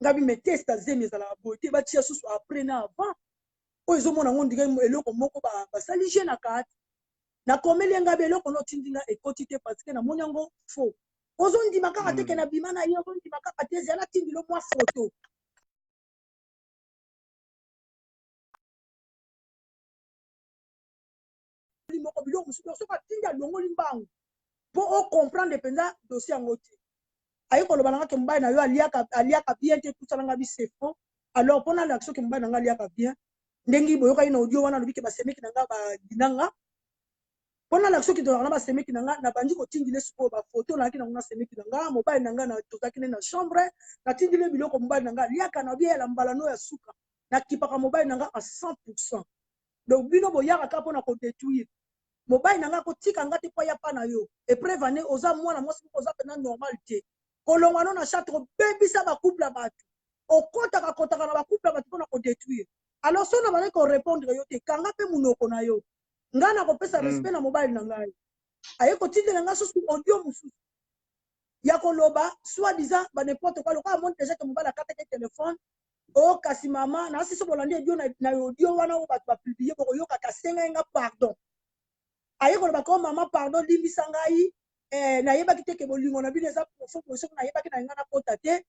ngai bime testa zemi ezalaka boye te batia susu après na avant oyo ezomona yango ndike eloko moko basali je na kati nakomeli nga beloko notindi nga ekoti te parce que namoni yango faux ozondima kaka teke na bima na ye ozondima kaka te ezala tindi lo mwa photo moko biloko mosusu soki atindi alongoli mbangu mpo ocomprendre mpenza dossier yango te aye koloba na nga ke mobali na yo aliaka bien te tusalanga bisefo alors mpona alaki soki mobali na nga aliaka bien ndenge boyokaki na audio wana alobi ke basemeki na nga badinanga Pendant l'action qui doit avoir semé qui nanga na bandi ko tindile suko ba photo na ki na semé qui nanga mobile nanga na tozaki na chambre na tindile biloko mobile nanga liaka na bia la mbalano ya suka na kipaka mobile nanga à 100%. Donc bino boyaka ka pona ko détruire mobile nanga ko tika ngati pa ya pa na yo et prévaner oza mwana mwasi oza pena normalité kolongano na château bebisa ba couple bato okota na ba couple bato pona ko détruire. Alors so na bale ko répondre yo te kanga pe munoko na yo ngana ko pesa respect na mobile na ngai aye ko tindela nga susu audio mususu ya koloba soit disant ba n'importe quoi loka monte déjà que mobile akata ke téléphone o kasi mama na siso bolandi audio na audio wana o ba publier boko yo kaka senga nga pardon aye ko loba ko mama pardon limbisa ngai na yeba kite ke bolingo na bino eza promotion na yeba ke na nga na kota te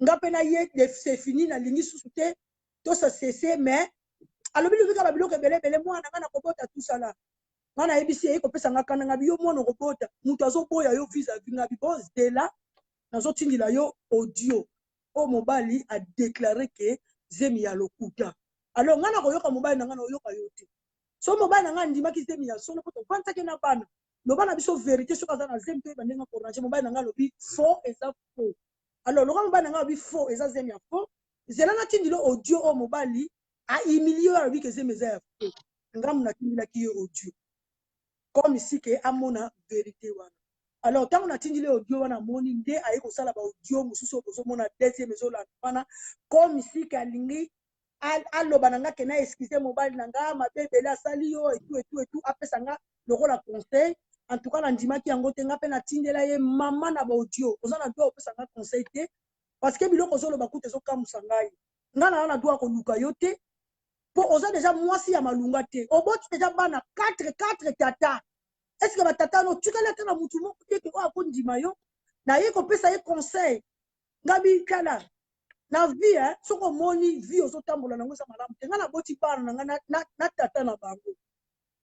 nga pe na ye c'est fini na lingi susu te to ça cessé mais alobi luka ba biloko bele mwana nga na kobota tout ça là ngana ebisi eko pesa nga kana nga biyo mwana kobota mutu azoboya yo vis-à-vis nga bibos de là nazotindila yo audio o mobali a déclaré que zemi ya lokuta alors ngana koyoka mobali na nga na oyoka yo te so mobali na nga ndimaki zemi ya solo poto vantsaki na bana lobana biso vérité soki aza na zemi to yeba ndenge korange mobali na nga lobi faux eza faux alors loka mobali na nga lobi faux eza zemi ya faux zela natindila audio o mobali a humilié alobi ke zemi eza ya faux ngamu natindilaki ye audio comme ici que amona vérité wana alors tant on a tindilé audio wana moni nde aye ko sala ba audio mususu ozo mona deuxième maison la wana comme ici que alingi aloba nanga ke na excuser mobile nanga mabebele asali yo et tout apesa nga lokola conseil en tout cas na ndimaki yango te nga pe na tindela ye mama na ba audio oza na doit opesa nga conseil te parce que biloko ozoloba kuta ezokamusa ngai nga na doit koluka yo te po oza déjà mwasi ya malunga te oboti déjà bana 4 tata est-ce que ba tata no tukala tana mutu moko te ke o akondima yo na ye kopesa ye conseil ngabi kala na vie hein soko moni vie ozotambola nango sa malamu te nga na boti bana nga na tata na bango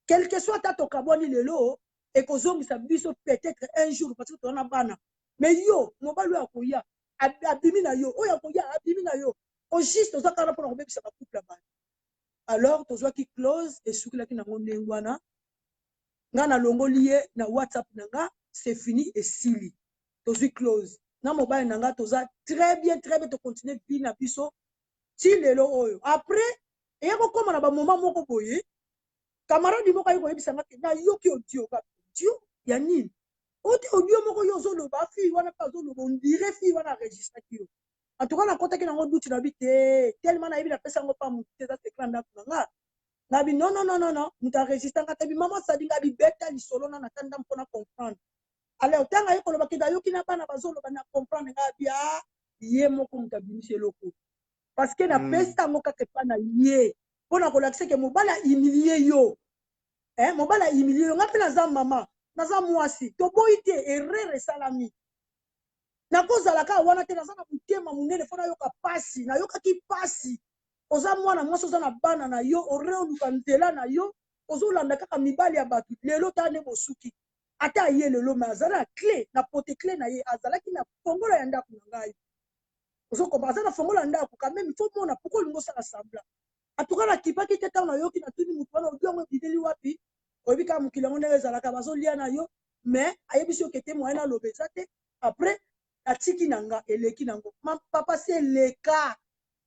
quel que soit tato kaboni lelo et kozongisa biso peut-être un jour parce que tona bana mais yo mobali akoya abimi na yo oya koya abimi na yo o juste ozakana pona kobebisa ba couple bana alors tozwaki close esukilaki nango ndenge wana nga na longoli ye na WhatsApp nanga c'est fini esili tozwi close na mobile nanga toza très bien to continuer vie na biso ti lelo oyo après eya kokoma na ba moment moko boye camarade moko ayi koyebisa nga ke na yoki audio ya nini oti audio moko yo ozoloba fille wana mpe azoloba ondire fille wana aregistraki yo en tout cas nakotaki nango duti na bi te tellement nayebi napesa yango pa motu te eza sekla ndako na nga nabi non moto aregistre nga te bi mama sadi nga bibeta lisolo na natanda mpona comprendre alors ntango aye koloba ke nayoki na bana bazoloba na comprendre nga bia ye moko moto abimisi eloko parce que napesa yango kaka epa na ye mpona kolakisa ke mobali ahumilie yo mobali ahumilie yo nga mpe naza mama naza mwasi toboyi te erreur esalami nakozala kaka wana te naza na motema monene mpo nayoka pasi nayokaki pasi oza mwana mwasi oza na bana na yo ore oluka nzela na yo ozolanda kaka mibali ya bato lelo ta nde bosuki ata ye lelo me azala na clé na pote clé na ye azalaki na fongola ya ndako na ngai ozokomba aza na fongola ya ndako kameme fo mona poko olingi osala sambla atuka nakipaki te ntango nayoki natuni motu wana odi yango ebideli wapi oyebi kaka mokili yango ndenge ezalaka bazolia na yo me ayebisi yoke te moye naloba eza te après atiki na nga eleki nango papa si eleka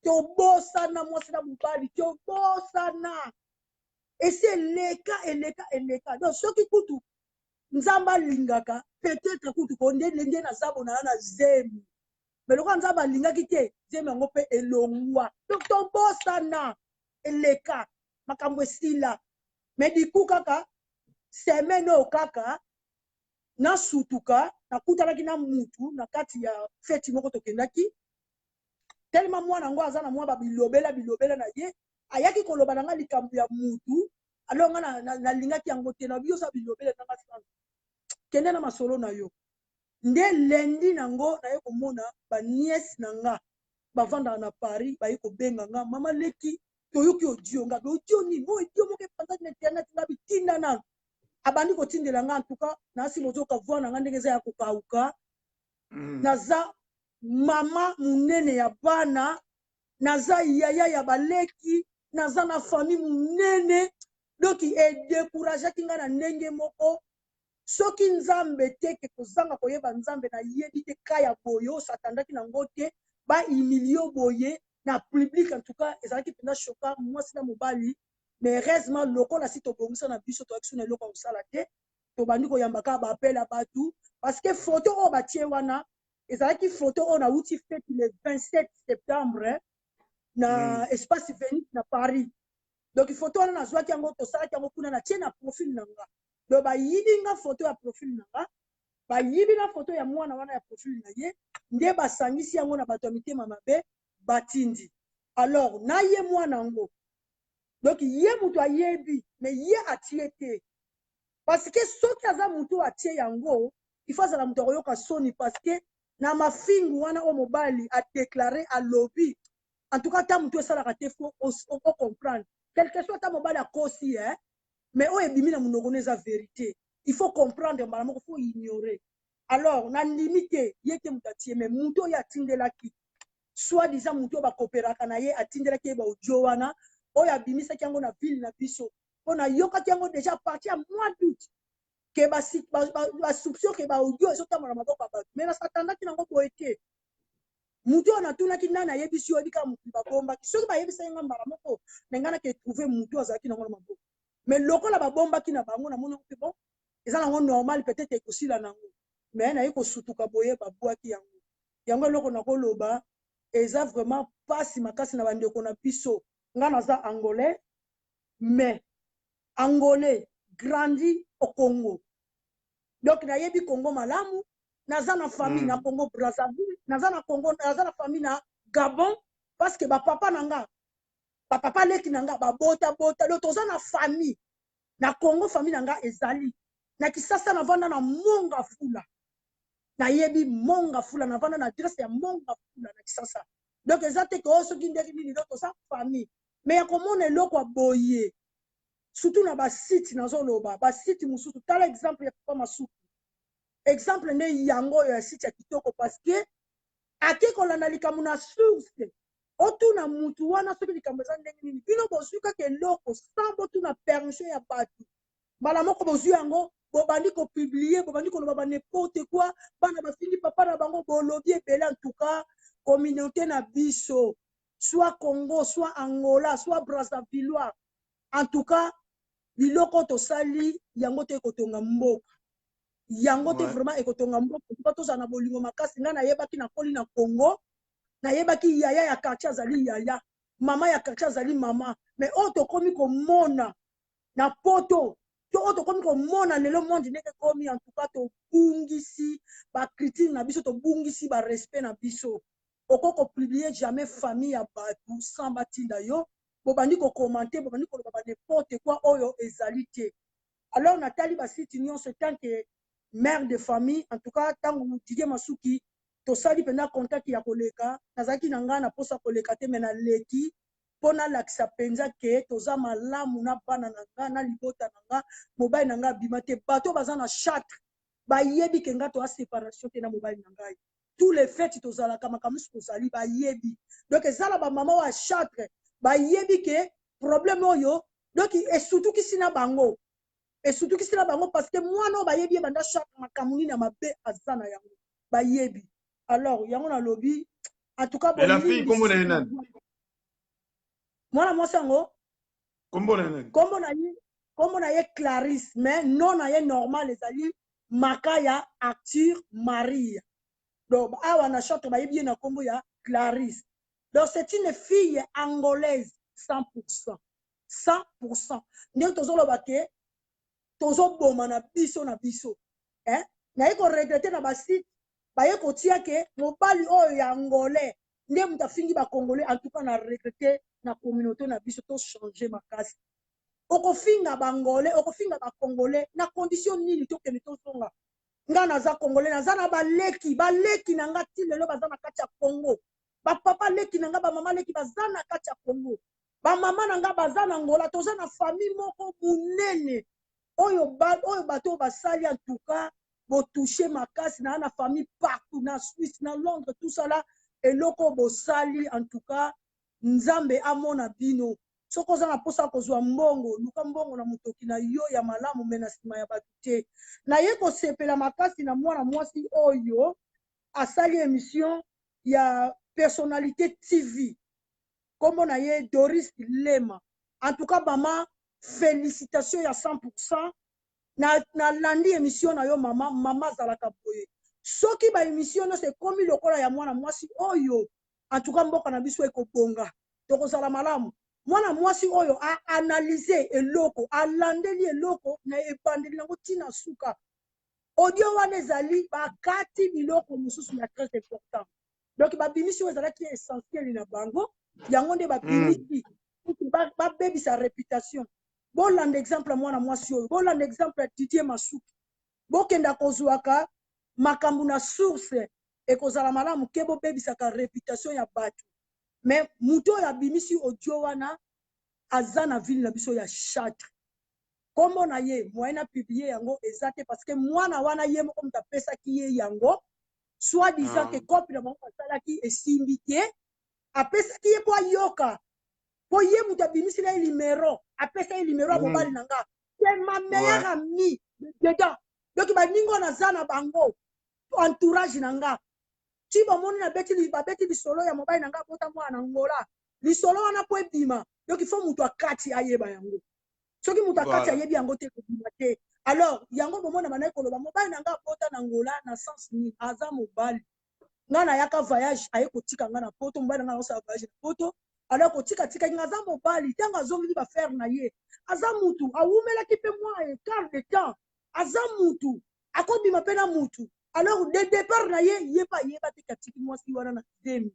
tobosana mwasi na mobali tobosana esi eleka donc soki kutu nzambe alingaka peut-être kutu konde ndenge naza bona na zemi mais lokola nzambe alingaki te zemi yango mpe elongwa donc tobosana eleka makambo esila mais diku kaka semaine oyo kaka nasutuka nakutanaki na mutu na kati ya feti moko tokendaki tellement mwana yango aza na mwa babilobela na ye ayaki koloba na nga likambo ya mutu alors nga nalingaki yango te na biyo oza bilobela nanga sanza kende na masolo na yo nde lendi nango naye komona baniese na nga bavandaka na Paris baye kobenga nga mama leki toyoki audio nga audio nini audio moko epanza na internet nga bitinda nano abandi kotindela nga en tout cas nasi bozoka voix na nga ndenge eza ya kokauka naza mama munene ya bana naza yaya ya baleki naza na famille munene donc découragé kinga na ndenge moko soki nzambe te ke kozanga koyeba nzambe na yebi te kaya boyo satandaki nango te ba humilio boye na public en tout cas ezalaki mpenza choka mwasi na mobali mais heureusement lokola si tobongisa na biso toyaki so na eloko ya kosala te tobandi koyamba kaka bapela batu parce que photo oyo batie wana ezalaki photo oyo nauti fete le 27 septembre na espace Venise na Paris. Donc photo wana nazwaki yango tosalaki yango kuna na tie na profil na nga donc bayibi nga photo ya profil na nga bayibi na photo ya mwana wana ya profil na ye nde basangisi yango na bato ya mitema mabe batindi alors na ye mwana yango donc ye mutu ayebi mais ye atie te parce que soki aza mutu atie yango il faut azala mutu akoyoka soni parce que na mafingu wana o mobali adeklare alobi en tout cas ta mutu esalaka te fo comprendre quelque soit ta mobali akosi mais oyo ebimi na monoko no eza vérité il faut comprendre mbala moko faut ignorer alors na ndimi te ye te mutu atie mais mutu oyo atindelaki soit disant mutu oyo bakooperaka na ye atindelaki ye baaudio wana oyo abimisaki yango na ville na biso mpo nayokaki yango déjà à partir ya mois d'août ke basouption ke baaudio ezotambola na maboko ya bato mais nasatandaki nango boye te mutu oyo natunaki nani ayebisi yo ebika mutu babombaki soki bayebisaki nga mbala moko na ngai nake trouve mutu azalaki nango na maboko mais lokola babombaki na bango namoni mpe bon eza nango normal peut-être ekosila nango mais naye kosutuka boye babwaki yango yango eloko nakoloba eza vraiment pasi makasi na bandeko na biso nga naza angolais mais angolais grandi au Congo donc nayebi Congo malamu naza na famille na Congo Brazzaville naza na Congo naza na famille na Gabon parce que bapapa nanga papa leki nanga babota lo toza na famille na Congo famille nanga ezali na Kisasa na vanda na monga fula na yebi monga fula na vanda na adresse ya monga fula na Kisasa donc ezate ko soki ndeki nini do toza famille mais ya komona eloko aboye surtout na ba site nazoloba ba site mususu tala exemple ya papa masuku exemple ne yango ya site ya kitoko parce que ake kolanda likambo na source otuna mutu wana soki likambo eza ndenge nini bino bozwi kaka eloko sans botuna permission ya bato mbala moko bozwi yango bobandi kopublie bobandi koloba ba n'importe quoi bana bafindi papa na bango bolobi ebele en tout cas communauté na biso soit Congo soit Angola soit Brazzavillois en tout cas biloko tosali yango te kotonga mboka yango te vraiment ekotonga mboka tuka tozala na bolingo makasi nga nayebaki na koli na Congo nayebaki yaya ya quartier azali yaya mama ya quartier azali mama mais oyo tokomi komona na poto to oyo tokomi komona lelo monde ndenge komi en tout cas tobungisi bacritique na biso tobungisi barespect na biso oko kopublie jamais famille ya bato sans batinda yo bobandi kokomante bobandi koloba ba n'importe quoi oyo ezali te alors natali basite nyonso tant que mère de famille en tout cas tango Didier Masuki tosali pena contact ya koleka nazaki na nga na posa koleka te mais na leki pona lakisa penza ke toza malamu na bana na nga na libota na nga mobali na nga bima te bato baza na chatre bayebi ke nga to a séparation te na mobali na ngai tous les fêtes tozalaka makambo tozali bayebi donc ezala ba mama wa chatre bayebi ke problème oyo donc esutukisi na bango parce que mwana oyo bayebi ebanda chatre makambo nini ya mabe aza na yango bayebi alors yango na lobi en tout cas mais la fille kombo na ye nani mwana mwasi yango kombo na ye nani kombo na ye Clarisse mais non na ye normal ezali Makaya Arthur Maria donc awa na chatre bayebi ye na kombo ya Clarisse donc c'est une fille angolaise 100% ndenge tozoloba ke tozoboma na biso naye koregrete na basite baye kotia ke mobali oyo ya angolais nde mutu afingi bacongolais en tout cas na regrete na communauté na biso tochange makasi okofinga bangolais okofinga bacongolais na condition nini tokende tozonga nga naza congolais naza na baleki na nga ti lelo baza na kati ya Congo bapapa leki na nga bamama leki baza na kati ya Congo bamama na nga baza na Angola toza na famille moko munene oyo bato basali en tout cas botouche makasi na famille partout na Suisse na Londres tout ça là eloko bosali en tout cas nzambe amona bino soki oza na mposa kozwa mbongo luka mbongo na motoki na yo ya malamu me na nsima ya bato te naye kosepela makasi na mwana mwasi oyo asali émission ya personnalité TV kombo na ye Doris Lema. En tout cas mama félicitations ya 100%. na landi émission na yo mama zalaka boye soki ba émission no se komi lokola ya mwana mwasi oyo en tout cas mboka na biso ekobonga tokozala malamu mwana mwasi oyo a analyser eloko alandeli eloko na ebandeli nango tina suka audio wana ezali bakati biloko mosusu ya très important donc babimisi oyo ezalaki essentiel na bango yango nde babimisi babebisa réputation bolanda exemple ya mwana mwasi oyo bolanda exemple ya Didier Masuki bokenda kozwaka makambo na source ekozala malamu ke bobebisaka réputation ya bato mais mutu oyo abimisi audio wana aza na ville na biso ya Châtre kombo na ye moyen na publier yango eza te parce que mwana wana ye moko mutu apesaki ye yango soit disant que kopi na bango asalaki esimbi te apesaki ye po ayoka po ye mutu abimisi na ye numéro apesa ye numéro ya mobali na nga c'est ma meilleure amie dedans donc baningo naza na bango entourage na nga ti bomoni babeti lisolo ya mobali na nga bota mwana na ngola lisolo wana po ebima donc il faut mutu akati ayeba yango soki mutu akati ayebi yango te kobima te alors yango bomona banayi koloba mobali na nga bota na ngola na sens nini aza mobali nga nayaka voyage aye kotika nga na poto mobali na nga akosala voyage na poto alors kotika nga aza mobali ntango azongeli bafere na ye aza mutu awumelaki mpe mwa écart de temps aza mutu akobima mpe na mutu alors de départ na ye yeba yeba te katiki mwasi wana na demi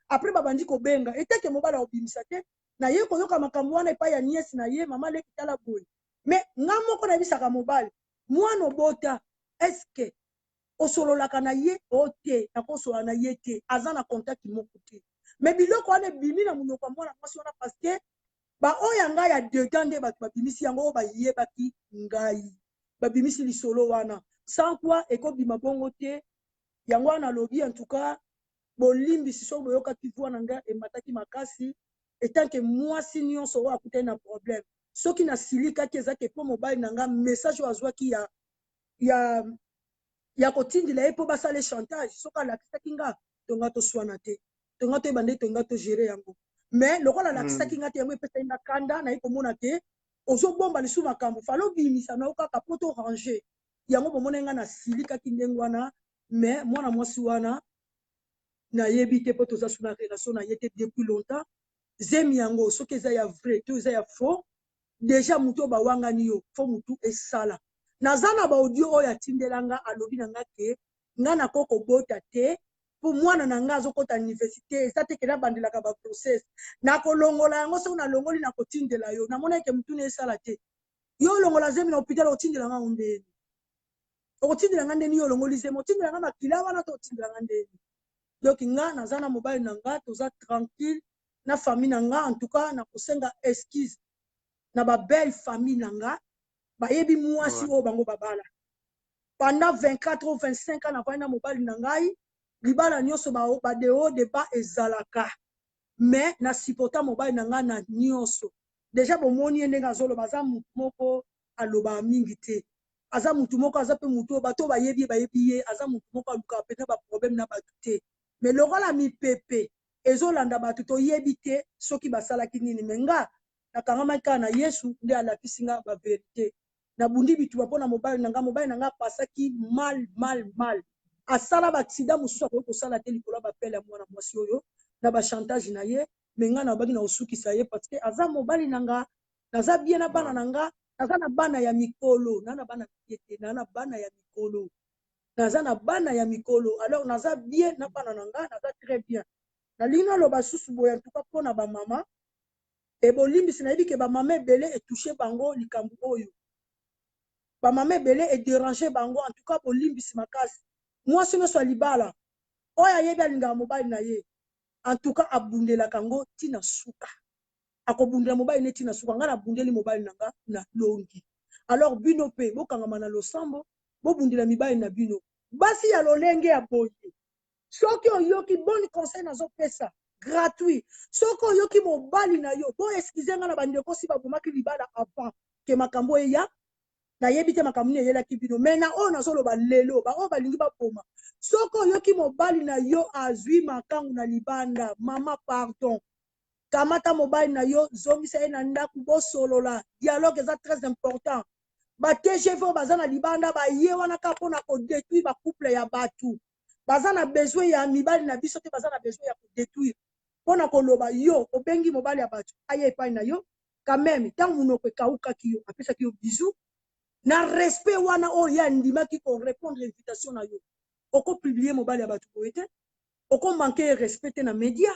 après babandi kobenga eteke mobali akobimisa te na ye koyoka makambo wana epai ya niesi na ye mama leki tala boye mais nga moko nayebisaka mobali mwana obota eske osololaka na ye o te nakosolola na ye te aza na contact moko te mais biloko wana ebimi na monoko ya mwana mwasi wana parce que baoyo ngai ya dedans nde bato babimisi yango oyo bayebaki ngai babimisi lisolo wana sans quoi ekobima bongo te yango wana alobi en tout cas bolimbisi soki boyokaki voix na ngai emataki makasi etanke mwasi nyonso oyo akutani na problème soki nasilikaki ezaki mpo mobali na ngai message oyo azwaki ya kotindila ye mpo basala chantage soki alakisaki nga tonga toswana te tonga toyeba nde tonga togere yango mais lokola alakisaki nga te yango epesaki nga kanda naye komona te ozobomba lisu makambo fala obimisa na yo kaka mpo torange yango bomona nga nasilikaki ndenge wana mais mwana mwasi wana nayebi te mpo toza suna relation na ye te depuis longtemps zemi yango soki eza ya vrai to eza ya faux déjà mutu oyo bawangani yo fo mutu esala naza na baaudio oyo atindelanga alobi na nga ke nga nako kobota te po mwana na nga azokota université eza te ke nabandelaka baprocess nakolongola yango soki nalongoli nakotindela yo namona eke mutu na esala te yo olongola zemi na hôpital okotindela nga ndeni okotindela nga ndeni yo olongoli zemi otindela nga makila wana to otindela nga ndeni donc nga naza na mobali na nga toza tranquille na famille na nga en tout cas nakosenga excuse na babelle famille na nga bayebi mwasi oyo bango babala pendant 24 ou 25 ans navandi na mobali na ngai libala nyonso badeo deba ezalaka mais na supporta mobali na ngai na nyonso déjà bomoni ye ndenge azoloba aza mutu moko aloba mingi te aza mutu moko aza mpe mutu oyo bato bayebi ye aza mutu moko alukaka mpena baproblème na bato te mais lokola mipepe ezolanda bato toyebi te soki basalaki nini me nga nakangamaki kaka na yesu nde alakisi nga baverité nabundi bituba mpo na mobali na nga apasaki mal asala baaksida mosusu akoki kosala te likolo ya bapele ya mwana mwasi oyo na bachantage na ye me nga nabaki na kosukisa ye parce que aza mobali na nga naza bien na bana na nga naza na bana ya mikolo naza na bana ye te naza na bana ya mikolo naza na bana ya mikolo alors naza bien na bana na nga naza très bien nalingi naloba susu boye en tout cas mpo na bamama ebolimbisi nayebi ke bamama ebele etouche bango likambo oyo bamama ebele edérange bango en tout cas bolimbisi makasi mwasi nyonso ya libala oyo ayebi alingaka mobali na ye en tout cas abundelaka yango ntina suka akobundela mobali ne ntina suka ngai nabundeli mobali na nga na longi alors bino mpe bokangama na losambo bobundela mibali na bino basi ya lolenge ya boye soki oyoki boni conseil nazopesa gratuit. Soko yoki mobali na yo, bo excusez nga na bandeko si babomaki libala avant ke makambo ya na yebite makambo yela kibino. Mais na o na solo ba lelo, ba o balingi ba poma. Soko yoki mobali na yo azwi makangu na libanda, mama pardon. Kamata mobile na yo zongisa ye na ndaku bo solola. Dialogue est très important. Ba TGV bazana libanda ba ye wana ka pona ko détruire ba couple ya batu. Bazana besoin ya mibali na biso te bazana besoin ya ko détruire. Pona ko loba yo obengi mobile ya batu. Aye pa na yo quand même tant munoko kauka ki yo apesa ki yo bisou. Na respect wana o ya ndima ki ko répondre invitation na yo. Oko publier mobile ya batu ko ete. Oko manquer respect na média.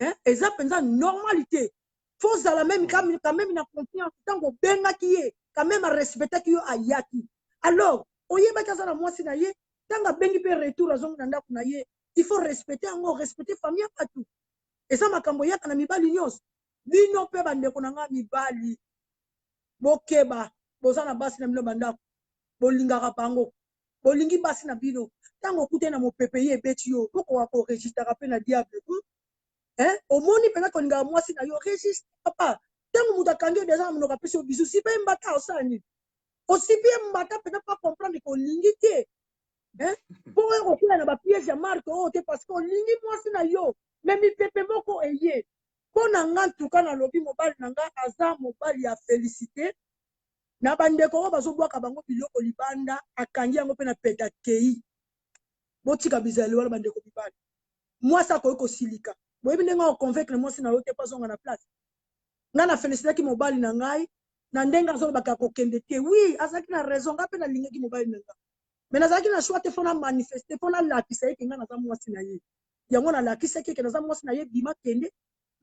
Hein? Et ça, c'est une normalité. Faut à la même quand même une confiance. Tant qu'on benga qui est, quand même à respecter qui est ayaki. Alors, oye bata ça la moi si naie, tant qu'on bengi peut retour à zone nanda kunaye, il faut respecter encore respecter famille pas tout. Et ça ma kamboya kana mibali nyos. Bino pe bande konanga mibali. Bokeba, bozana basi na milo banda. Bolinga kapango. Bolingi basi na bino. Tant qu'on coûte na mo pepeye betio, pourquoi ko registre rappel na diable. Hein? Au monde, peut-être qu'on a moi si na yo registre papa. Tant que vous avez déjà mon opération au bisou, si pas mbata au sani. Aussi bien mbata peut-être pas comprendre qu'on l'ingité. Hein? Pour un recours na ba pièce ya marque oh te parce qu'on lingi moi si na yo. Mais mi pepe moko eye. Pour nanga tout cas na lobby mobile nanga aza mobile ya félicité. Na bande ko bazo bwa ka bango biloko libanda akangi yango pe na peta kei. Botika bizali wala bande ko bibali. Moi ça ko silika. Boye binenga o convaincre moi si na yo te pas zonga na place. Nga na félicité ki mobali na ngai na ndenga zo baka ko kende te. Oui, azaki na raison ngape na linga ki mobali nanga. Mais nazaki na choix te fona manifester fona la kisa ke nga na za moi si na ye. Yango na la kisa ke na za moi si na ye bima kende.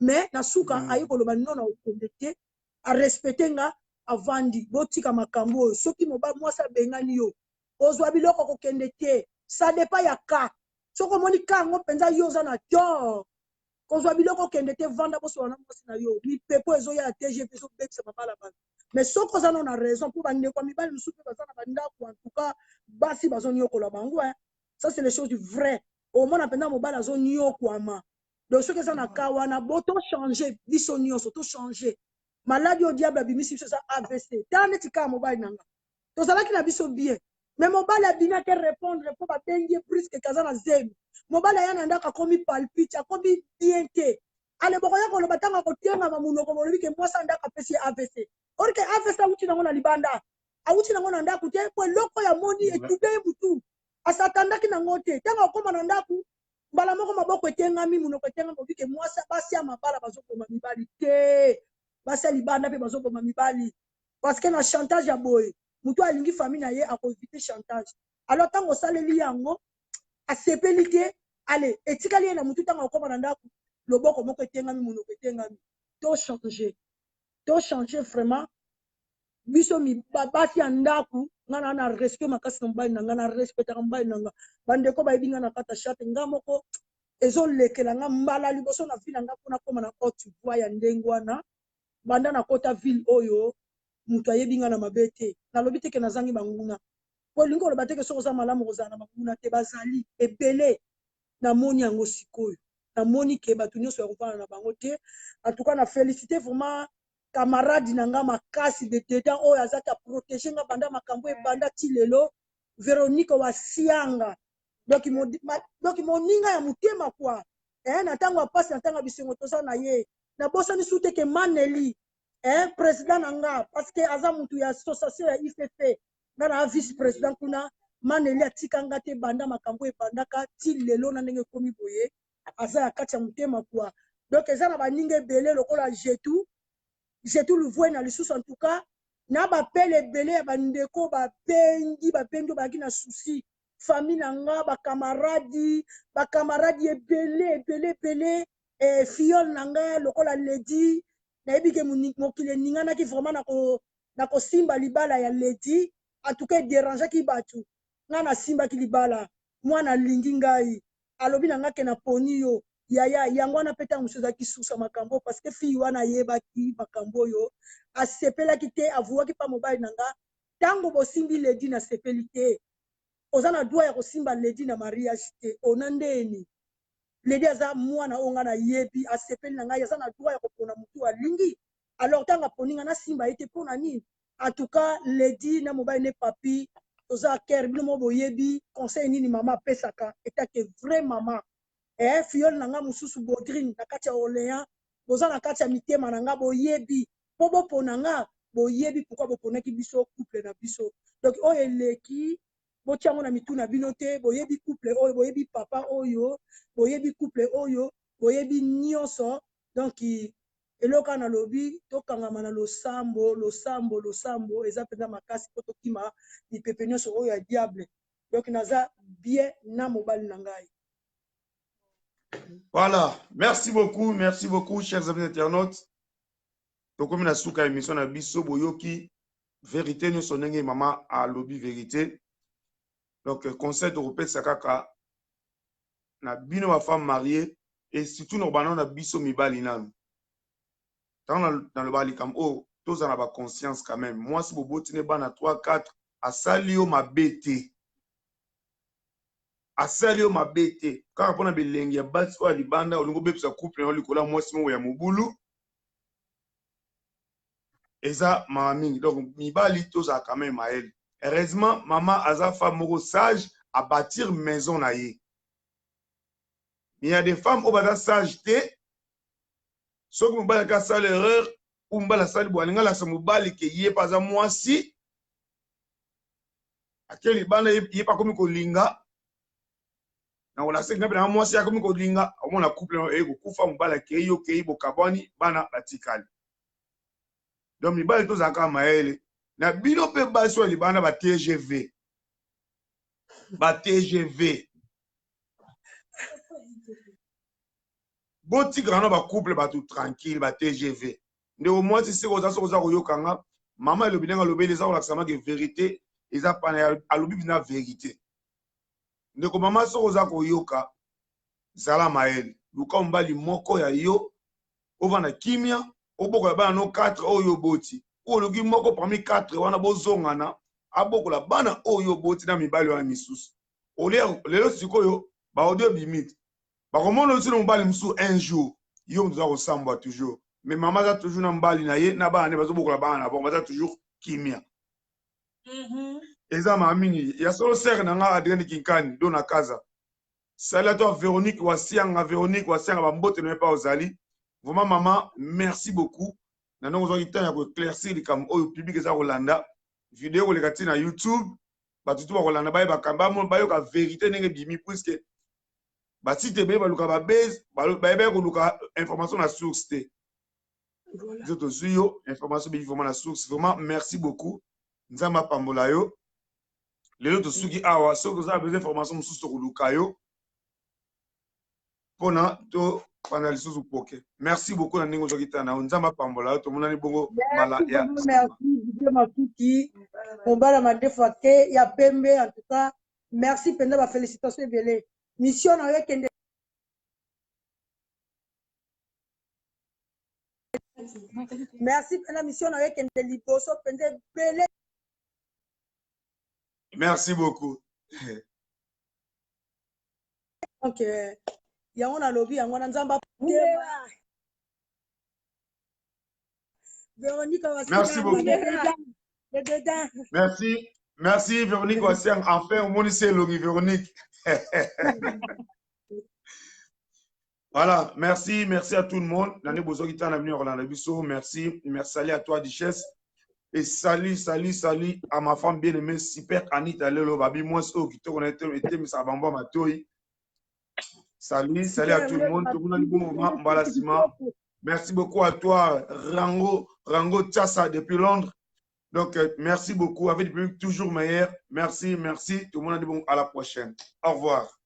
Mais na suka ayi ko loba non na o kende te a respecter nga avandi botika makambo soki mobali moi sa bengani yo. Ozwa biloko ko kende te. Ça dépend ya ka. Soko moni ka ngo penza yo za na tort. Quand je biloko kende te vanda bo so na mosi na yo ni pepo ezo ya TGV so bekisa mabala ba mais so ko za na raison pour bande kwa mibali musupe bazana banda ko en tout cas basi bazoni yokola bango hein ça c'est les choses du vrai au moins apenda mobala zoni yokwama donc ce que ça na kawana boto changer biso nyonso to changer maladie au diable bimisi ça AVC tane tika mobile nanga to zalaki na biso bien. Mais mobile a bien que répondre pour pas payer plus que kazana zemi. Mobile ya nanda ka komi palpite, komi bien te. Ale bokoya ko batanga ko tenga mamuno ko bolobi ke mwasa ndaka pesi AVC. Or que AVC uti nango na libanda. Auti nango na ndaku te ko loko ya moni etube mutu. Asatanda ki nango te. Tanga ko na ndaku mbala moko maboko etenga mi muno ko tenga bobi ke mwasa basi ya mabala bazoko mibali te. Basi libanda pe bazoko mibali. Parce que na chantage ya boy. Mutu alingi famille na ye a éviter chantage. Alors tant que saleli yango a sepelité allez etikali na mutu tant ko na ndaku loboko moko etengami munoko etengami to changer vraiment biso mi babasi ya ndaku ngana na respect makasi na mbali nanga na respect na mbali nanga bande ko ba binga na kata chat ngamoko ezo lekela nga mbala liboso na ville nga pona koma na Côte d'Ivoire ya ndengwana banda na kota ville oyo mutu ayebinga na mabete na lobi teke na zangi banguna po lingo lo bateke soko za malamu kozana banguna te bazali ebele na moni yango sikoyo na moni ke batu nyonso ya kovana na bango te en tout cas na féliciter vraiment camarade nanga makasi de dedans oyo azaka protéger nga banda makambo ebanda ti lelo Véronique Wasianga donc moninga ya mutema kwa na tango apasi na tango bisengo toza na ye na bosani sute ke Maneli président nanga parce que aza mutu ya association ya IFF na vice président kuna Maneli atikanga te banda makambo ebandaka ti lelo na ndenge komi boye aza ya kati ya mutema kwa donc eza na baninga ebele lokola jetu luvwe na lisusu en tout cas na bapele ebele ya bandeko babengi baki na souci famille nanga bakamaradi ebele fiole nanga lokola ledi nayebi ke mokili ninganaki vraiment na kosimba libala ya ledi en tout cas dérangeaki batu nga na simbaki libala mwana lingi ngai alobi na nga ke na poni yo yaya yango wana peta mosusu ezalaki susa makambo parce que fille wana yebaki makambo yo asepelaki te avuwaki pa mobali na nga tango bosimbi ledi na sepeli te oza na droit ya kosimba ledi na mariage te ona ndeni ledi aza mwana oyo nga na yebi asepeli na ngai aza na droit ya kopona motu alingi alors ntango aponi nga nasimba ye te mpo na nini en tout cas ledi na mobali ne papi toza kere bino mo boyebi conseil nini mama apesaka etake vrai mama fiole na nga mosusu Baudrine na kati ya Orléans boza na kati ya mitema na nga boyebi mpo bopona nga boyebi pourquoi boponaki biso couple na biso donc oyo eleki botiango na mitu na bino te boyebi couple oyo boyebi papa oyo boyebi couple oyo boyebi nyonso donc eloko na lobi tokangama na losambo eza mpenza makasi mpo tokima mipepe nyonso oyo ya diable donc naza bien na mobali na ngai. Voilà, merci beaucoup, chers amis internautes. Donc, comme nous avons émission na biso boyoki vérité nous sonenge maman à lobby vérité. Donc, conseil de repère sakaka na bino ma femme mariée et surtout nos banon na biso mibali nanu. Dans le bali comme oh, tous en avoir conscience quand même. Moi si bobo tine bana 3 4 à salio ma bête. Asalio mabete kaka pona bilengi ya basi wa libanda olingo bepsa couple na likola mwasi mo ya mobulu eza mama mingi donc mibali toza quand même à elle. Heureusement maman aza femme moko sage à bâtir maison na ye. Il y a des femmes au bada sage te so ko mobali ka sala erreur ou mbala sali bwaninga la sa mobali ke ye pas za mwasi akeli bana ye pa komi ko linga na wala senga bana mwasi akomi ko linga omona couple e ko kufa mobala ke yo ke ibo kaboni bana batikali donc mibali to zaka maele na bino pe baso libana ba TGV boti grano ba couple ba tout tranquille ba TGV nde au moins si ko za koyokanga mama elobi nga lobeli za ko sama ke vérité eza pana alobi bina vérité. Ndeko mama soko za koyoka zala maele luka mbali moko ya yo ovana kimia oboko ya bana no 4 oyo boti ologi moko parmi 4 wana bozongana abokola bana oyo boti na mibali wana misusu lelo sikoyo ba audio bimite ba komono aussi no mbali musu un jour yo mtu za kosamba toujours mais mama za toujours na mbali na ye na bana ne bazobokola bana bon baza toujours kimia. Eza mamini ya solo sere na nga Adrien Kinkani do na kaza salut à toi Véronique Wasianga ba mbote ne pas ozali vraiment maman merci beaucoup na non ozaki temps ya ko éclaircir comme oyo public eza Rolanda vidéo le kati na YouTube ba tutu ba Rolanda ba bakamba mo ba yo ka vérité ndenge bimi puisque ba site be ba luka ba base ba ba ko luka information na source te zoto suyo information bi vraiment na source vraiment merci beaucoup nzamba pambola yo lelo to suki awa soko za besoin information mususu ko luka yo pona to pana lisusu poke. Merci beaucoup na ningo zokita na nzamba pambola to monani bongo mala ya merci Dieu matuki mombala madefa ke ya pembe en tout cas merci penda ba félicitations belé mission na yekende merci penda mission na yekende liboso penda belé. Merci beaucoup. Donc yango na lobby yango na nzamba Véronique merci beaucoup. Merci Véronique Wassiang. Enfin, au moins c'est Longi Véronique. Voilà, merci à tout le monde. L'année Bozogita n'a venu Orlando Bisso. Merci à toi Duchesse. Et salut à ma femme bien-aimée, super Anita Lelo Babi. Moi, c'est eux qui te connaissent, mais ça va ma toy. Salut à tout le monde. Tout le monde bon moment, Mbalasima. Merci beaucoup à toi, Rango Tchassa depuis Londres. Donc, merci beaucoup. Avec des publics toujours meilleurs. Merci. Tout le monde a dit bon, à la prochaine. Au revoir.